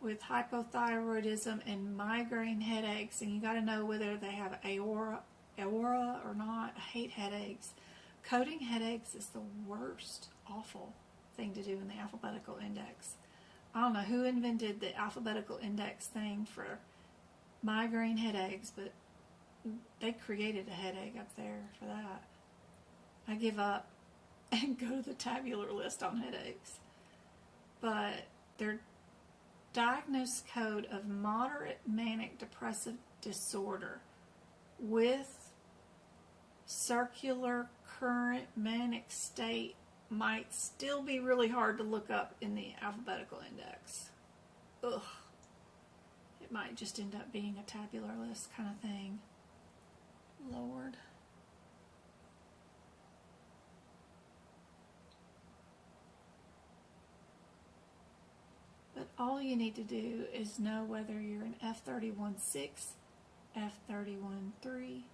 with hypothyroidism and migraine headaches, and you got to know whether they have aura or not. I hate headaches. Coding headaches is the worst, awful thing to do in the alphabetical index. I don't know who invented the alphabetical index thing for migraine headaches, but they created a headache up there for that. I give up and go to the tabular list on headaches. But their diagnosed code of moderate manic depressive disorder with circular current manic state might still be really hard to look up in the alphabetical index. Ugh. It might just end up being a tabular list kind of thing. Lord. But all you need to do is know whether you're an F31.6, F31.3,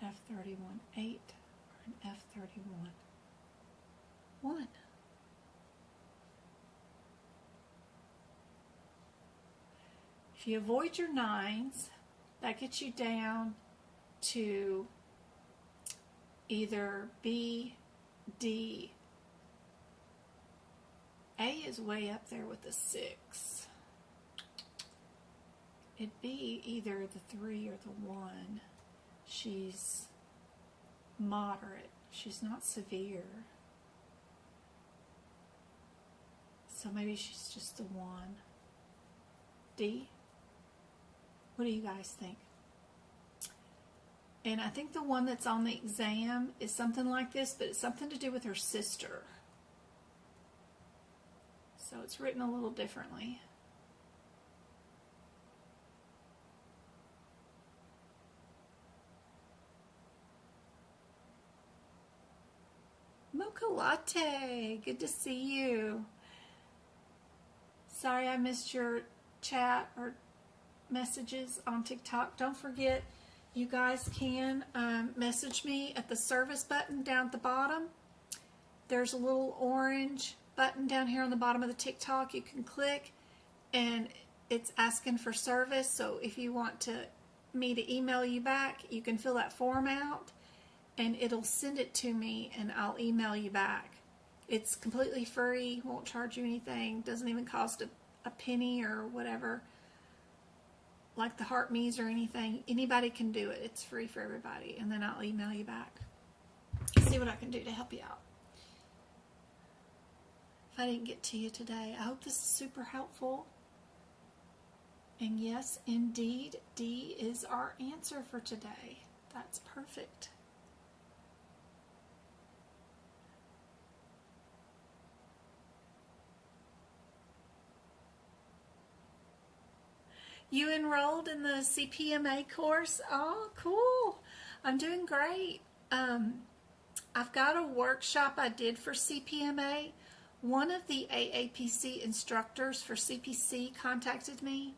F31.8, or an F31.1. If you avoid your 9s, that gets you down to either B, D. A is way up there with the 6. It'd be either the 3 or the 1. She's moderate. She's not severe. So maybe she's just the 1. D? What do you guys think? And I think the one that's on the exam is something like this, but it's something to do with her sister. So it's written a little differently. Mocha Latte, good to see you. Sorry I missed your chat or messages on TikTok. Don't forget, you guys can message me at the service button down at the bottom. There's a little orange button down here on the bottom of the TikTok. You can click and it's asking for service. So if you want me to email you back, you can fill that form out and it'll send it to me and I'll email you back. It's completely free, won't charge you anything, doesn't even cost a penny or whatever, like the Heart Me's or anything. Anybody can do it. It's free for everybody. And then I'll email you back. See what I can do to help you out. If I didn't get to you today, I hope this is super helpful. And yes, indeed, D is our answer for today. That's perfect. You enrolled in the CPMA course? Oh, cool. I'm doing great. I've got a workshop I did for CPMA. One of the aapc instructors for CPC contacted me,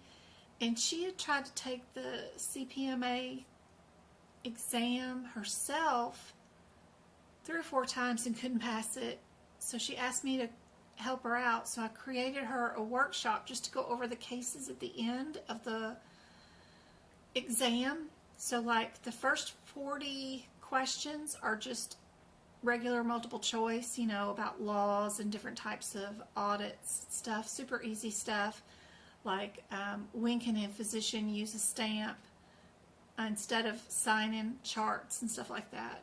and she had tried to take the CPMA exam herself 3 or 4 times and couldn't pass it. So she asked me to help her out. So I created her a workshop just to go over the cases at the end of the exam. So like the first 40 questions are just regular multiple choice, you know, about laws and different types of audits stuff, super easy stuff, like when can a physician use a stamp instead of signing charts and stuff like that.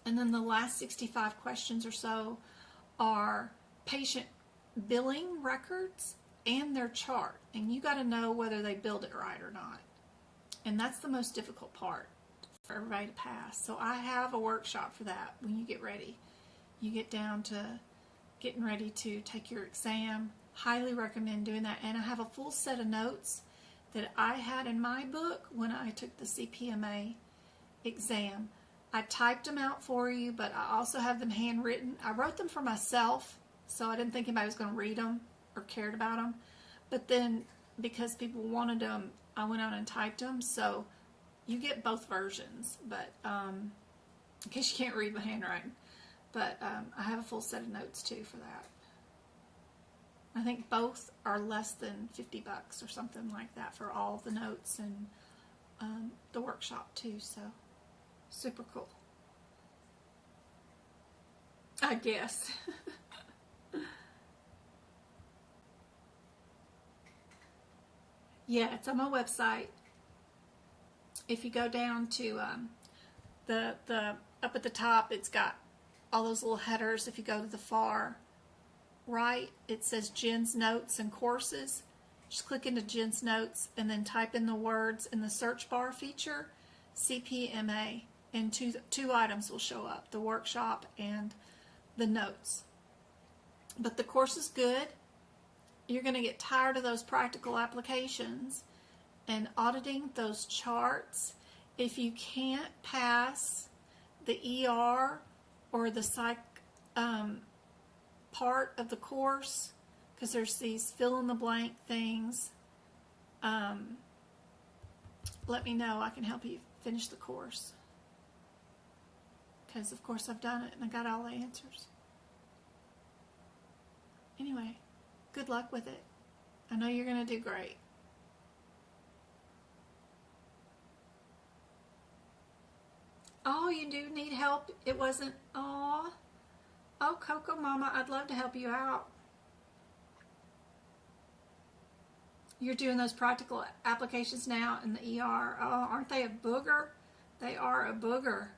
And then the last 65 questions or so are patient billing records and their chart, and you got to know whether they billed it right or not. And that's the most difficult part for everybody to pass. So I have a workshop for that when you get ready. You get down to getting ready to take your exam. Highly recommend doing that. And I have a full set of notes that I had in my book when I took the CPMA exam. I typed them out for you, but I also have them handwritten. I wrote them for myself, so I didn't think anybody was going to read them or cared about them. But then, because people wanted them, I went out and typed them, so you get both versions, but in case you can't read my handwriting. But I have a full set of notes too for that. I think both are less than $50 or something like that for all the notes and the workshop too, so super cool, I guess. Yeah, it's on my website. If you go down to the up at the top, it's got all those little headers. If you go to the far right, it says Jen's Notes and Courses. Just click into Jen's Notes and then type in the words in the search bar feature, CPMA, and two items will show up, the workshop and the notes. But the course is good. You're going to get tired of those practical applications and auditing those charts. If you can't pass the ER or the psych part of the course, because there's these fill-in-the-blank things, let me know. I can help you finish the course. Because, of course, I've done it and I got all the answers. Anyway, good luck with it. I know you're going to do great. Oh, you do need help? It wasn't, oh, Coco Mama, I'd love to help you out. You're doing those practical applications now in the ER. Oh, aren't they a booger? They are a booger.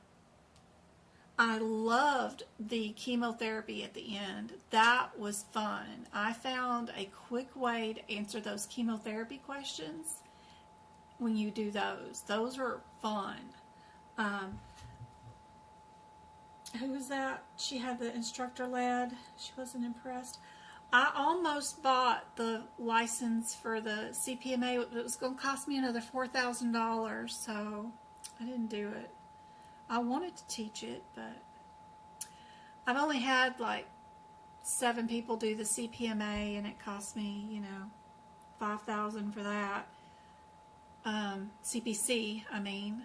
I loved the chemotherapy at the end. That was fun. I found a quick way to answer those chemotherapy questions when you do those. Those were fun. Who was that? She had the instructor led. She wasn't impressed. I almost bought the license for the CPMA. It was going to cost me another $4,000, so I didn't do it. I wanted to teach it, but I've only had like 7 people do the CPMA, and it cost me, you know, $5,000 for that. CPC, I mean.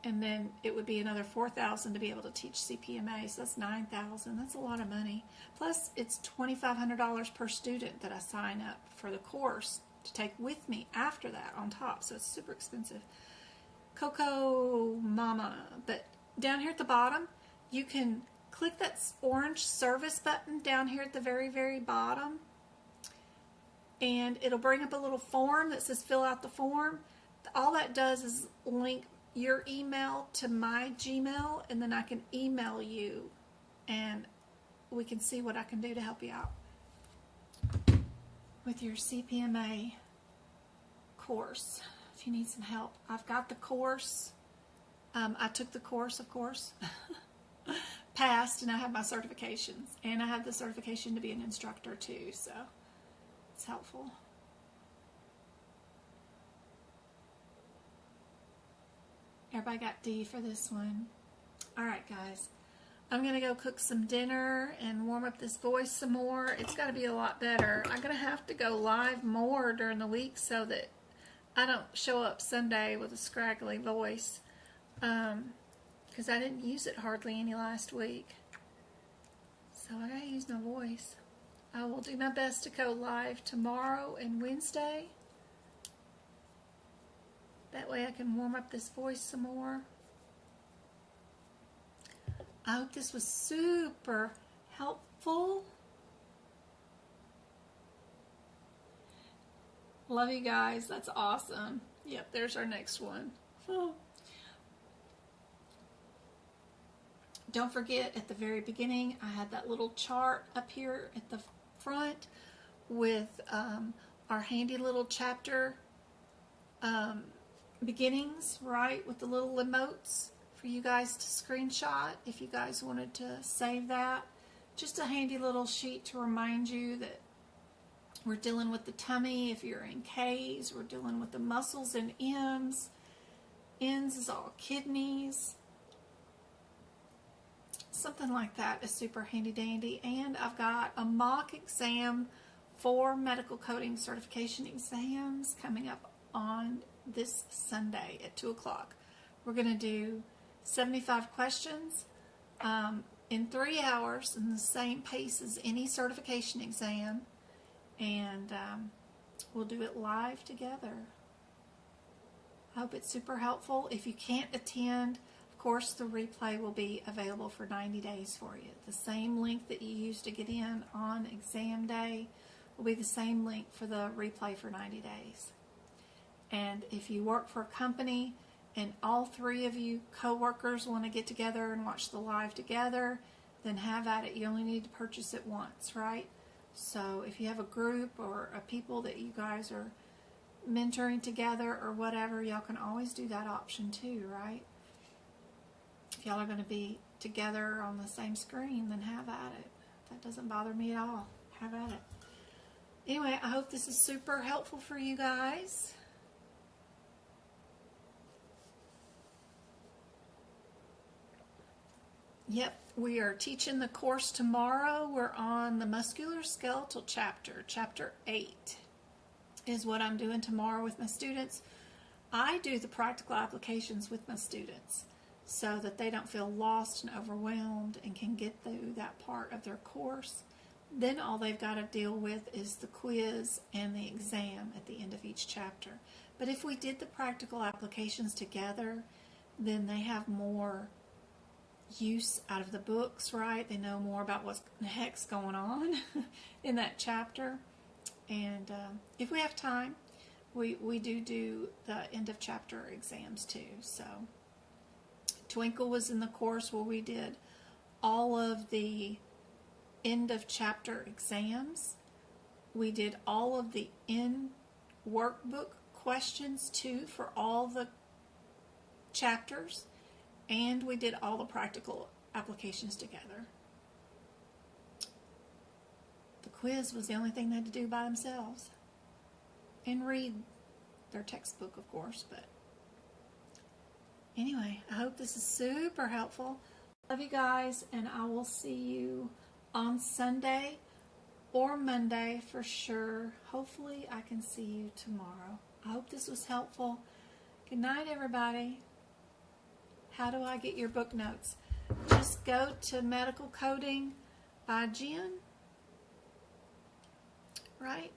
And then it would be another $4,000 to be able to teach CPMA, so that's $9,000. That's a lot of money. Plus, it's $2,500 per student that I sign up for the course to take with me after that on top, so it's super expensive. Coco Mama. But down here at the bottom, you can click that orange service button down here at the very, very bottom, and it'll bring up a little form that says fill out the form. All that does is link your email to my Gmail, and then I can email you and we can see what I can do to help you out with your CPMA course if you need some help. I've got the course. I took the course, of course, passed, and I have my certifications, and I have the certification to be an instructor too, so it's helpful. Everybody got D for this one. Alright, guys. I'm going to go cook some dinner and warm up this voice some more. It's got to be a lot better. I'm going to have to go live more during the week so that I don't show up Sunday with a scraggly voice. Because I didn't use it hardly any last week. So I gotta use my voice. I will do my best to go live tomorrow and Wednesday. That way I can warm up this voice some more. I hope this was super helpful. Love you guys. That's awesome. Yep, there's our next one. Don't forget, at the very beginning, I had that little chart up here at the front with our handy little chapter beginnings, right, with the little emotes for you guys to screenshot if you guys wanted to save that. Just a handy little sheet to remind you that we're dealing with the tummy. If you're in K's, we're dealing with the muscles and M's. N's is all kidneys. Something like that is super handy dandy. And I've got a mock exam for medical coding certification exams coming up on this Sunday at 2 o'clock. We're going to do 75 questions in 3 hours in the same pace as any certification exam. And we'll do it live together. I hope it's super helpful. If you can't attend, of course, the replay will be available for 90 days for you. The same link that you used to get in on exam day will be the same link for the replay for 90 days. And if you work for a company and all 3 of you co-workers want to get together and watch the live together, then have at it. You only need to purchase it once, right? So if you have a group or a people that you guys are mentoring together or whatever, y'all can always do that option too, right? If y'all are going to be together on the same screen, then have at it. That doesn't bother me at all. Have at it. Anyway, I hope this is super helpful for you guys. Yep, we are teaching the course tomorrow. We're on the musculoskeletal chapter. Chapter 8 is what I'm doing tomorrow with my students. I do the practical applications with my students so that they don't feel lost and overwhelmed and can get through that part of their course. Then all they've got to deal with is the quiz and the exam at the end of each chapter. But if we did the practical applications together, then they have more use out of the books, right? They know more about what the heck's going on in that chapter. And if we have time, we do the end of chapter exams too. So Twinkle was in the course where we did all of the end of chapter exams. We did all of the in workbook questions too for all the chapters. And we did all the practical applications together. The quiz was the only thing they had to do by themselves. And read their textbook, of course. But anyway, I hope this is super helpful. Love you guys, and I will see you on Sunday or Monday for sure. Hopefully I can see you tomorrow. I hope this was helpful. Good night, everybody. How do I get your book notes? Just go to Medical Coding by Jen, right?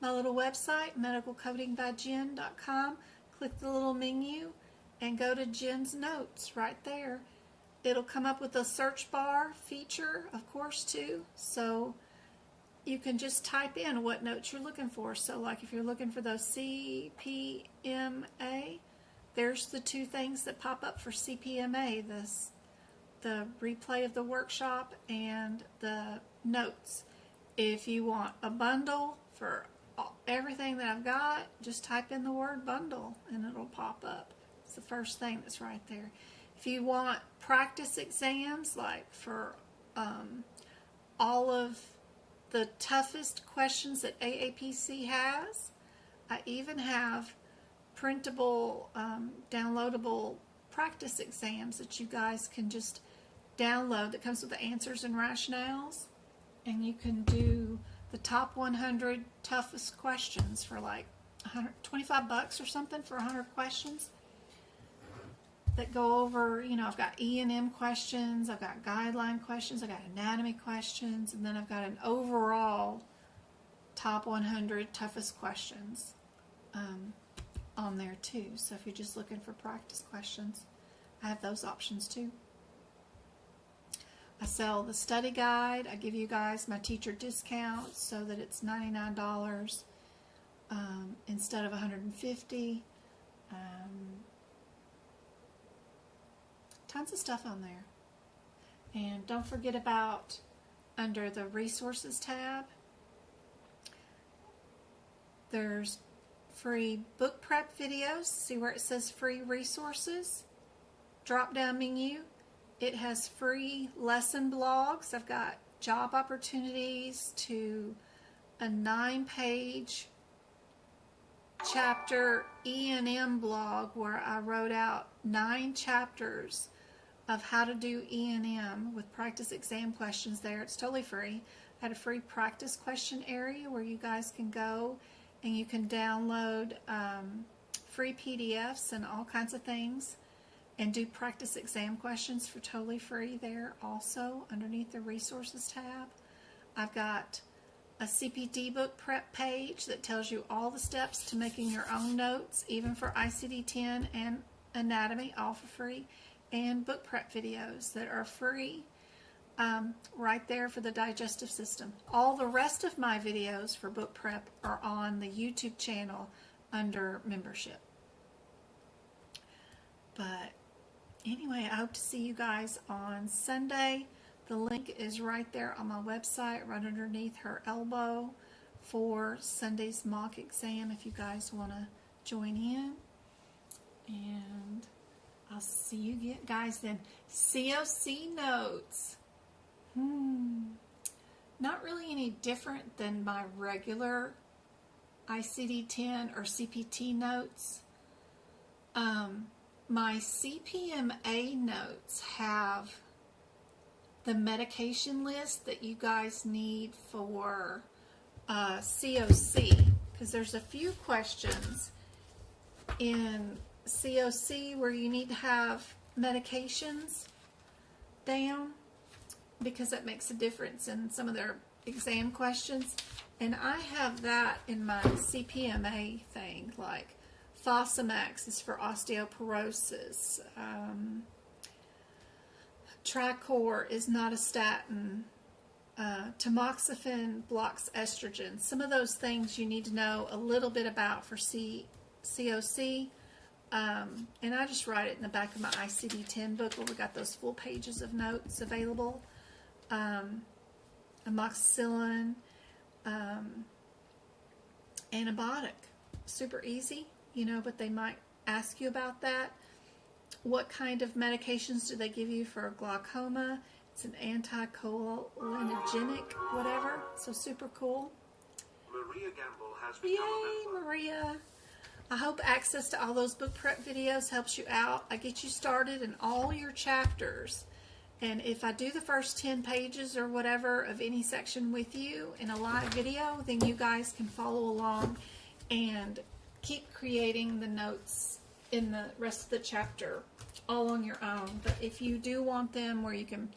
My little website, medicalcodingbyjen.com. Click the little menu and go to Jen's notes right there. It'll come up with a search bar feature, of course, too. So you can just type in what notes you're looking for. So like if you're looking for those CPMA, there's the 2 things that pop up for CPMA, the replay of the workshop and the notes. If you want a bundle for everything that I've got, just type in the word bundle and it'll pop up. It's the first thing that's right there. If you want practice exams, like for all of the toughest questions that AAPC has, I even have printable, downloadable practice exams that you guys can just download that comes with the answers and rationales, and you can do the top 100 toughest questions for like $125 or something for 100 questions. that go over, you know, I've got E&M questions, I've got guideline questions, I've got anatomy questions, and then I've got an overall top 100 toughest questions on there too. So if you're just looking for practice questions, I have those options too. I sell the study guide. I give you guys my teacher discount so that it's $99 instead of $150. Tons of stuff on there. And don't forget about, under the resources tab, there's free book prep videos. See where it says free resources? Drop down menu. It has free lesson blogs. I've got job opportunities to a 9-page chapter E&M blog where I wrote out 9 chapters of how to do E&M with practice exam questions there. It's totally free. I had a free practice question area where you guys can go and you can download free PDFs and all kinds of things and do practice exam questions for totally free there also underneath the resources tab. I've got a CPD book prep page that tells you all the steps to making your own notes, even for ICD-10 and anatomy, all for free, and book prep videos that are free right there for the digestive system. All the rest of my videos for book prep are on the YouTube channel under membership. But anyway, I hope to see you guys on Sunday. The link is right there on my website, right underneath her elbow, for Sunday's mock exam if you guys want to join in. And I'll see you guys then. COC notes. Not really any different than my regular ICD-10 or CPT notes. My CPMA notes have the medication list that you guys need for COC, because there's a few questions in COC where you need to have medications down because that makes a difference in some of their exam questions, and I have that in my CPMA thing, like Fosamax is for osteoporosis, Tricor is not a statin, tamoxifen blocks estrogen. Some of those things you need to know a little bit about for COC, and I just write it in the back of my ICD-10 book where we got those full pages of notes available. Amoxicillin, antibiotic, super easy, you know, but they might ask you about that. What kind of medications do they give you for glaucoma? It's an anticholinogenic, whatever. So super cool. Maria Gamble has become a member. Maria. I hope access to all those book prep videos helps you out. I get you started in all your chapters. And if I do the first 10 pages or whatever of any section with you in a live video, then you guys can follow along and keep creating the notes in the rest of the chapter all on your own. But if you do want them where you can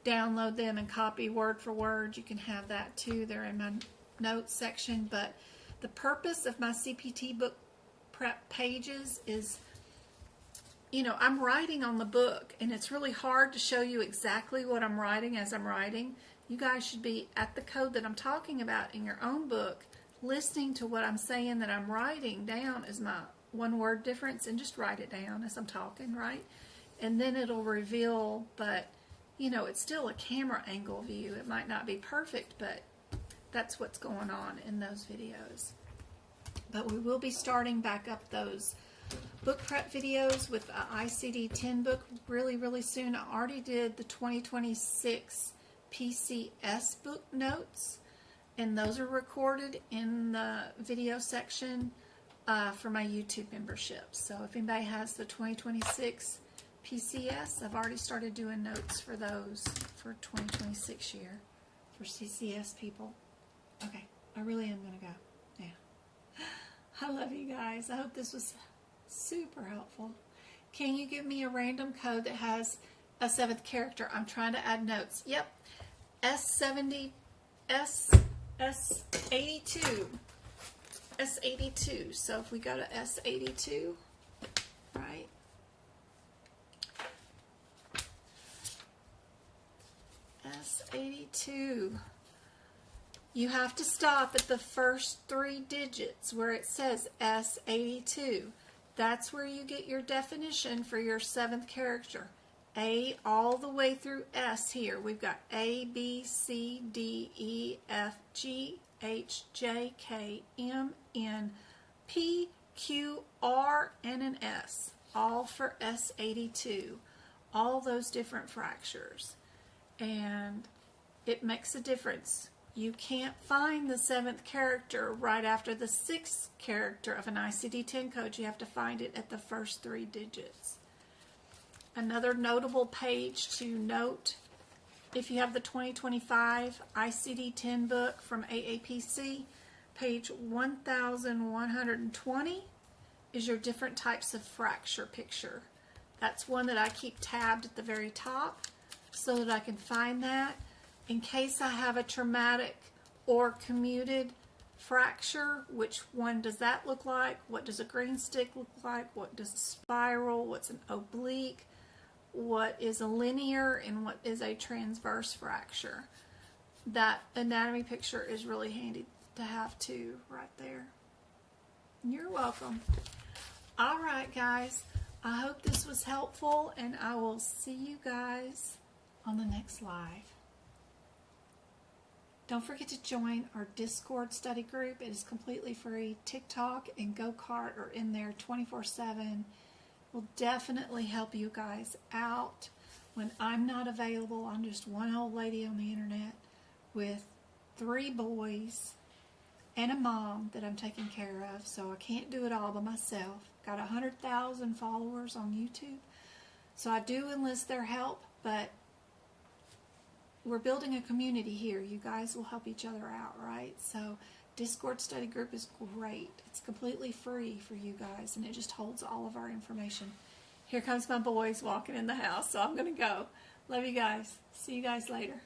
download them and copy word for word, you can have that too. They're in my notes section. But the purpose of my CPT book prep pages is, you know, I'm writing on the book and it's really hard to show you exactly what I'm writing as I'm writing. You guys should be at the code that I'm talking about in your own book, listening to what I'm saying that I'm writing down as my one word difference, and just write it down as I'm talking, right? And then it'll reveal, but you know, it's still a camera angle view. It might not be perfect, but that's what's going on in those videos. But we will be starting back up those book prep videos with the ICD-10 book really soon. I already did the 2026 PCS book notes, and those are recorded in the video section for my YouTube membership. So if anybody has the 2026 PCS, I've already started doing notes for those for 2026 year for CCS people. Okay, I really am going to go. Yeah. I love you guys. I hope this was super helpful. Can you give me a random code that has a 7th character? I'm trying to add notes. Yep. S82. S82. So if we go to S82, right? S82. You have to stop at the first 3 digits where it says S82. That's where you get your definition for your 7th character. A all the way through S here. We've got A, B, C, D, E, F, G, H, J, K, M, N, P, Q, R, and an S. All for S82. All those different fractures. And it makes a difference. You can't find the 7th character right after the 6th character of an ICD-10 code. You have to find it at the first 3 digits. Another notable page to note, if you have the 2025 ICD-10 book from AAPC, page 1120 is your different types of fracture picture. That's one that I keep tabbed at the very top so that I can find that. In case I have a traumatic or commuted fracture, which one does that look like? What does a green stick look like? What does a spiral? What's an oblique? What is a linear? And what is a transverse fracture? That anatomy picture is really handy to have too, right there. You're welcome. All right, guys. I hope this was helpful, and I will see you guys on the next live. Don't forget to join our Discord study group. It is completely free. TikTok and Go-Kart are in there 24/7. Will definitely help you guys out. When I'm not available, I'm just one old lady on the internet with 3 boys and a mom that I'm taking care of, so I can't do it all by myself. Got 100,000 followers on YouTube, so I do enlist their help, but we're building a community here. You guys will help each other out, right? So Discord study group is great. It's completely free for you guys, and it just holds all of our information. Here comes my boys walking in the house, so I'm going to go. Love you guys. See you guys later.